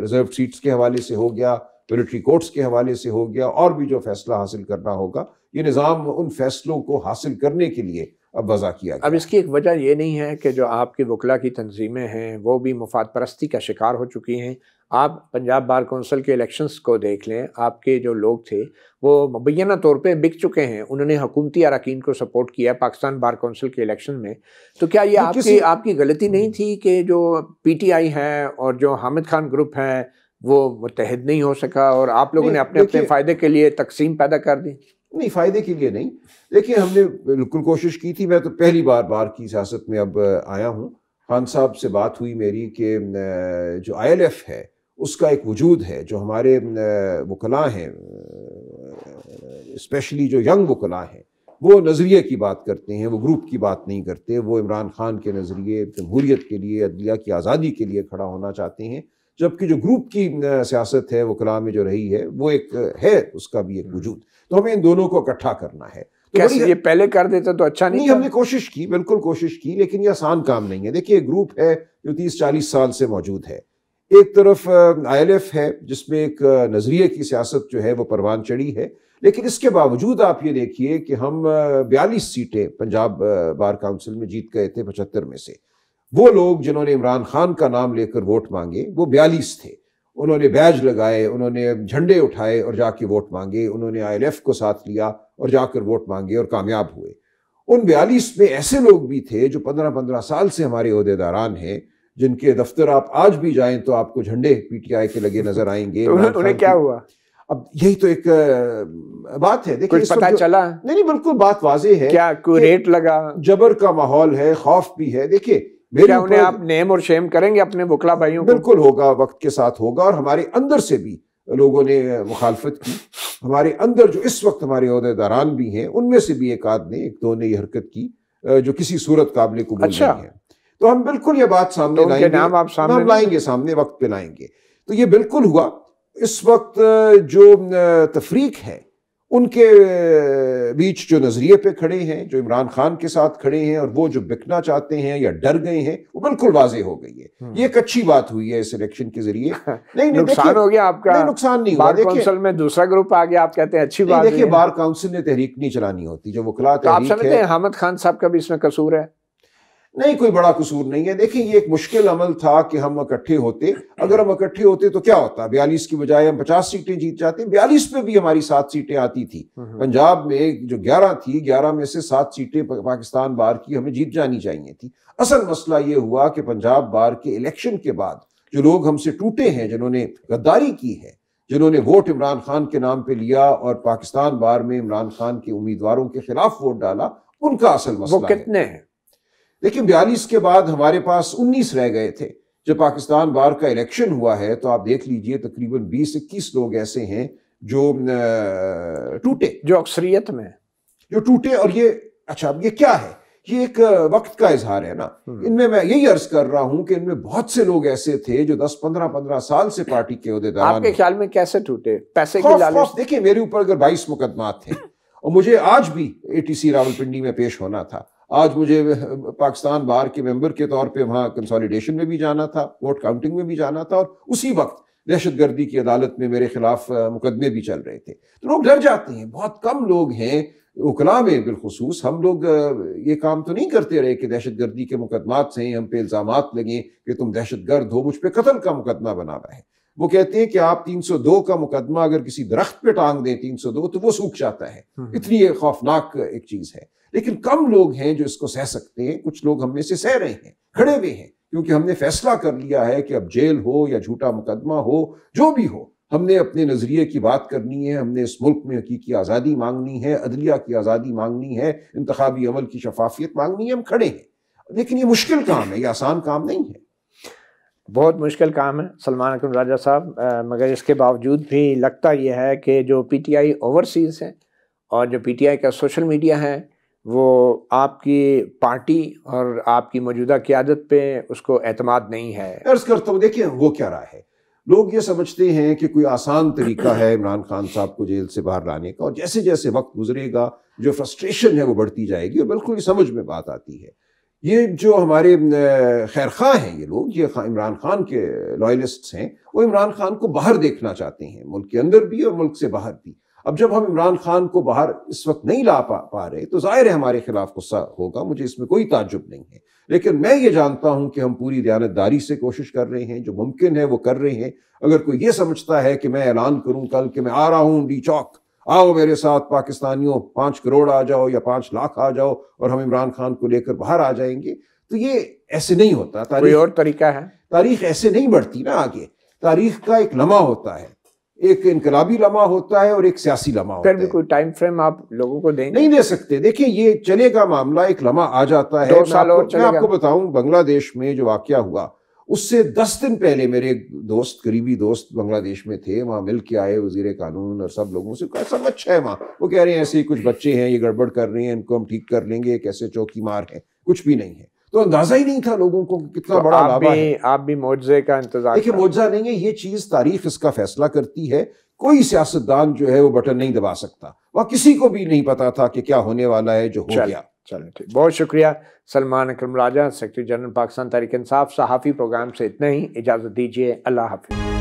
ریزرو سیٹس کے حوالے سے ہو گیا، ملٹری کورٹس کے حوالے سے ہو گیا، اور بھی جو فیصلہ حاصل کرنا ہوگا، یہ نظام ان فیصلوں کو حاصل کرنے کے لیے اب وضع کیا گیا۔ اب اس کی ایک وجہ یہ نہیں ہے کہ جو آپ کی وکلاء کی تنظیمیں ہیں وہ بھی مفاد پرستی کا شکار ہو چکی ہیں۔ آپ پنجاب بار کونسل کے الیکشنز کو دیکھ لیں، آپ کے جو لوگ تھے وہ مبینہ طور پہ بک چکے ہیں، انہوں نے حکومتی اراکین کو سپورٹ کیا پاکستان بار کونسل کے الیکشن میں۔ تو کیا یہ آپ کی غلطی نہیں تھی کہ جو پی ٹی آئی ہے اور جو حامد خان گروپ ہے وہ متحد نہیں ہو سکا اور آپ لوگوں نے اپنے اپنے فائدے کے لیے تقسیم پیدا کر دی؟ نہیں، فائدے کے لیے نہیں، دیکھیں ہم نے بالکل کوشش کی تھی۔ میں تو پہلی بار کی سیاست میں اب آیا ہوں، خان صاحب سے بات ہوئی میری کہ جو آئی ایل ایف ہے اس کا ایک وجود ہے، جو ہمارے وکلاء ہیں اسپیشلی جو ینگ وکلاء ہیں وہ نظریے کی بات کرتے ہیں، وہ گروپ کی بات نہیں کرتے، وہ عمران خان کے نظریے جمہوریت کے لیے، عدلیہ کی آزادی کے لیے کھڑا ہونا چاہتے ہیں، جبکہ جو گروپ کی سیاست ہے وکلاء میں جو رہی ہے وہ ایک ہے، اس کا بھی ایک وجود۔ تو ہمیں ان دونوں کو اکٹھا کرنا ہے۔ کیسے یہ پہلے کر دیتا تو اچھا نہیں؟ ہم نے کوشش کی، بالکل کوشش کی، لیکن یہ آسان کام نہیں ہے۔ دیکھیے گروپ ہے جو 30-40 سال سے موجود ہے، ایک طرف آئی ایل ایف ہے جس میں ایک نظریے کی سیاست جو ہے وہ پروان چڑھی ہے، لیکن اس کے باوجود آپ یہ دیکھیے کہ ہم 42 سیٹیں پنجاب بار کونسل میں جیت گئے تھے 75 میں سے۔ وہ لوگ جنہوں نے عمران خان کا نام لے کر ووٹ مانگے وہ 42 تھے، انہوں نے بیج لگائے، انہوں نے جھنڈے اٹھائے اور جا کے ووٹ مانگے، انہوں نے آئی ایل ایف کو ساتھ لیا اور جا کر ووٹ مانگے اور کامیاب ہوئے۔ ان 42 میں ایسے لوگ بھی تھے جو 15 سال سے ہمارے عہدیداران ہیں، جن کے دفتر آپ آج بھی جائیں تو آپ کو جھنڈے پی ٹی آئی کے لگے نظر آئیں گے۔ انہیں کیا ہوا؟ اب یہی تو ایک بات ہے، دیکھیں کچھ پتہ چلا؟ نہیں، بالکل بات واضح ہے۔ کیا کوئی ریٹ لگا؟ جبر کا ماحول ہے، خوف بھی ہے۔ دیکھیے کیا انہیں آپ نیم اور شیم کریں گے اپنے وکلا بھائیوں کو؟ بالکل ہوگا، وقت کے ساتھ ہوگا، اور ہمارے اندر سے بھی لوگوں نے مخالفت کی، ہمارے اندر جو اس وقت ہمارے عہدیداران بھی ہیں ان میں سے بھی ایک آدھ نے، ایک دو نے یہ حرکت کی جو کسی صورت قابل قبول نہیں ہے۔ تو ہم بالکل یہ بات سامنے لائیں گے، ہم لائیں گے سامنے، وقت پہ لائیں گے۔ تو یہ بالکل ہوا۔ اس وقت جو تفریق ہے ان کے بیچ جو نظریے پہ کھڑے ہیں، جو عمران خان کے ساتھ کھڑے ہیں، اور وہ جو بکنا چاہتے ہیں یا ڈر گئے ہیں، وہ بالکل واضح ہو گئی ہے۔ یہ ایک اچھی بات ہوئی ہے اس الیکشن کے ذریعے۔ نہیں، نقصان ہو گیا آپ کا؟ نہیں، نقصان نہیں ہوا۔ بار کونسل میں دوسرا گروپ آ گیا، آپ کہتے ہیں اچھی بات ہے۔ دیکھیے بار کونسل نے تحریک نہیں چلانی ہوتی، جو وکلاء تو آپ تحریک سمجھتے ہیں حامد خان صاحب کا بھی اس میں قصور ہے؟ نہیں، کوئی بڑا قصور نہیں ہے۔ دیکھیں یہ ایک مشکل عمل تھا کہ ہم اکٹھے ہوتے، اگر ہم اکٹھے ہوتے تو کیا ہوتا؟ 42 کی بجائے ہم 50 سیٹیں جیت جاتے۔ 42 میں بھی ہماری 7 سیٹیں آتی تھی۔ پنجاب میں جو 11 تھی، 11 میں سے 7 سیٹیں پاکستان بار کی ہمیں جیت جانی چاہیے تھی۔ اصل مسئلہ یہ ہوا کہ پنجاب بار کے الیکشن کے بعد جو لوگ ہم سے ٹوٹے ہیں، جنہوں نے غداری کی ہے، جنہوں نے ووٹ عمران خان کے نام پہ لیا اور پاکستان بار میں عمران خان کے امیدواروں کے خلاف ووٹ ڈالا، ان کا اصل مسئلہ ہے۔ وہ کتنے ہیں؟ لیکن 42 کے بعد ہمارے پاس 19 رہ گئے تھے۔ جب پاکستان بار کا الیکشن ہوا ہے تو آپ دیکھ لیجئے تقریباً 20-21 لوگ ایسے ہیں جو ٹوٹے، جو اکثریت میں جو ٹوٹے۔ اور یہ اچھا، اب یہ کیا ہے؟ یہ ایک وقت کا اظہار ہے نا۔ ان میں یہی عرض کر رہا ہوں کہ ان میں بہت سے لوگ ایسے تھے جو 10-15 سال سے پارٹی کے عہدیداران۔ آپ کے خیال میں کیسے ٹوٹے؟ پیسے کی لالچ؟ دیکھیں میرے اوپر اگر 22 مقدمات تھے اور مجھے آج بھی ATC راولپنڈی میں پیش ہونا تھا، آج مجھے پاکستان بار کے ممبر کے طور پہ وہاں کنسالیڈیشن میں بھی جانا تھا، ووٹ کاؤنٹنگ میں بھی جانا تھا، اور اسی وقت دہشت گردی کی عدالت میں میرے خلاف مقدمے بھی چل رہے تھے۔ تو لوگ ڈر جاتے ہیں، بہت کم لوگ ہیں وکلاء میں بالخصوص۔ ہم لوگ یہ کام تو نہیں کرتے رہے کہ دہشت گردی کے مقدمات سے ہم پہ الزامات لگیں کہ تم دہشت گرد ہو، مجھ پہ قتل کا مقدمہ بنا ہوا ہے۔ وہ کہتے ہیں کہ آپ 302 کا مقدمہ اگر کسی درخت پہ ٹانگ دیں 302 تو وہ سوکھ جاتا ہے۔ اتنی خوفناک ایک چیز ہے، لیکن کم لوگ ہیں جو اس کو سہ سکتے ہیں۔ کچھ لوگ ہم میں سے سہ رہے ہیں، کھڑے ہوئے ہیں، کیونکہ ہم نے فیصلہ کر لیا ہے کہ اب جیل ہو یا جھوٹا مقدمہ ہو، جو بھی ہو، ہم نے اپنے نظریے کی بات کرنی ہے۔ ہم نے اس ملک میں حقیقی آزادی مانگنی ہے، عدلیہ کی آزادی مانگنی ہے، انتخابی عمل کی شفافیت مانگنی ہے۔ ہم کھڑے ہیں، لیکن یہ مشکل کام ہے، یہ آسان کام نہیں ہے۔ بہت مشکل کام ہے سلمان اکرم راجہ صاحب، مگر اس کے باوجود بھی لگتا یہ ہے کہ جو پی ٹی آئی اوورسیز ہے اور جو پی ٹی آئی کا سوشل میڈیا ہے وہ آپ کی پارٹی اور آپ کی موجودہ قیادت پہ اس کو اعتماد نہیں ہے؟ عرض کرتا ہوں، دیکھیں وہ کیا رہا ہے، لوگ یہ سمجھتے ہیں کہ کوئی آسان طریقہ ہے عمران خان صاحب کو جیل سے باہر لانے کا، اور جیسے جیسے وقت گزرے گا جو فرسٹریشن ہے وہ بڑھتی جائے گی، اور بالکل یہ سمجھ میں بات آتی ہے۔ یہ جو ہمارے خیرخواہ ہیں، یہ لوگ، یہ عمران خان کے لائلسٹس ہیں، وہ عمران خان کو باہر دیکھنا چاہتے ہیں، ملک کے اندر بھی اور ملک سے باہر بھی۔ اب جب ہم عمران خان کو باہر اس وقت نہیں لا پا رہے تو ظاہر ہے ہمارے خلاف غصہ ہوگا، مجھے اس میں کوئی تعجب نہیں ہے، لیکن میں یہ جانتا ہوں کہ ہم پوری دیانتداری سے کوشش کر رہے ہیں، جو ممکن ہے وہ کر رہے ہیں۔ اگر کوئی یہ سمجھتا ہے کہ میں اعلان کروں کل کہ میں آ رہا ہوں ڈی چوک، آؤ میرے ساتھ پاکستانیوں، 5 کروڑ آ جاؤ یا 5 لاکھ آ جاؤ اور ہم عمران خان کو لے کر باہر آ جائیں گے، تو یہ ایسے نہیں ہوتا۔ کوئی اور طریقہ ہے؟ تاریخ ایسے نہیں بڑھتی نا آگے، تاریخ کا ایک لمحہ ہوتا ہے، ایک انقلابی لمحہ ہوتا ہے اور ایک سیاسی لمحہ ہوتا ہے۔ پھر بھی کوئی ٹائم فریم آپ لوگوں کو دیں؟ نہیں دے سکتے، دیکھیں یہ چلے گا معاملہ، ایک لمحہ آ جاتا ہے۔ 2 سال اور چلے گا۔ میں آپ کو بتاؤں، بنگلہ دیش میں جو واقعہ ہوا اس سے 10 دن پہلے میرے ایک دوست، قریبی دوست بنگلہ دیش میں تھے، وہاں مل کے آئے وزیر قانون اور سب لوگوں سے، سب اچھا ہے وہاں، وہ کہہ رہے ہیں ایسے ہی کچھ بچے ہیں یہ گڑبڑ کر رہے ہیں، ان کو ہم ٹھیک کر لیں گے، کیسے چوکی مار ہے، کچھ بھی نہیں ہے۔ تو اندازہ ہی نہیں تھا لوگوں کو کہ کتنا بڑا لابا ہے۔ آپ بھی معجزے کا انتظار؟ دیکھیں معجزہ نہیں ہے یہ چیز، تاریخ اس کا فیصلہ کرتی ہے، کوئی سیاستدان جو ہے وہ بٹن نہیں دبا سکتا، وہاں کسی کو بھی نہیں پتا تھا کہ کیا ہونے والا ہے جو ہو گیا۔ چلیں ٹھیک، بہت شکریہ سلمان اکرم راجہ، سیکرٹری جنرل پاکستان تحریک انصاف۔ صحافی پروگرام سے اتنا ہی، اجازت دیجیے، اللہ حافظ۔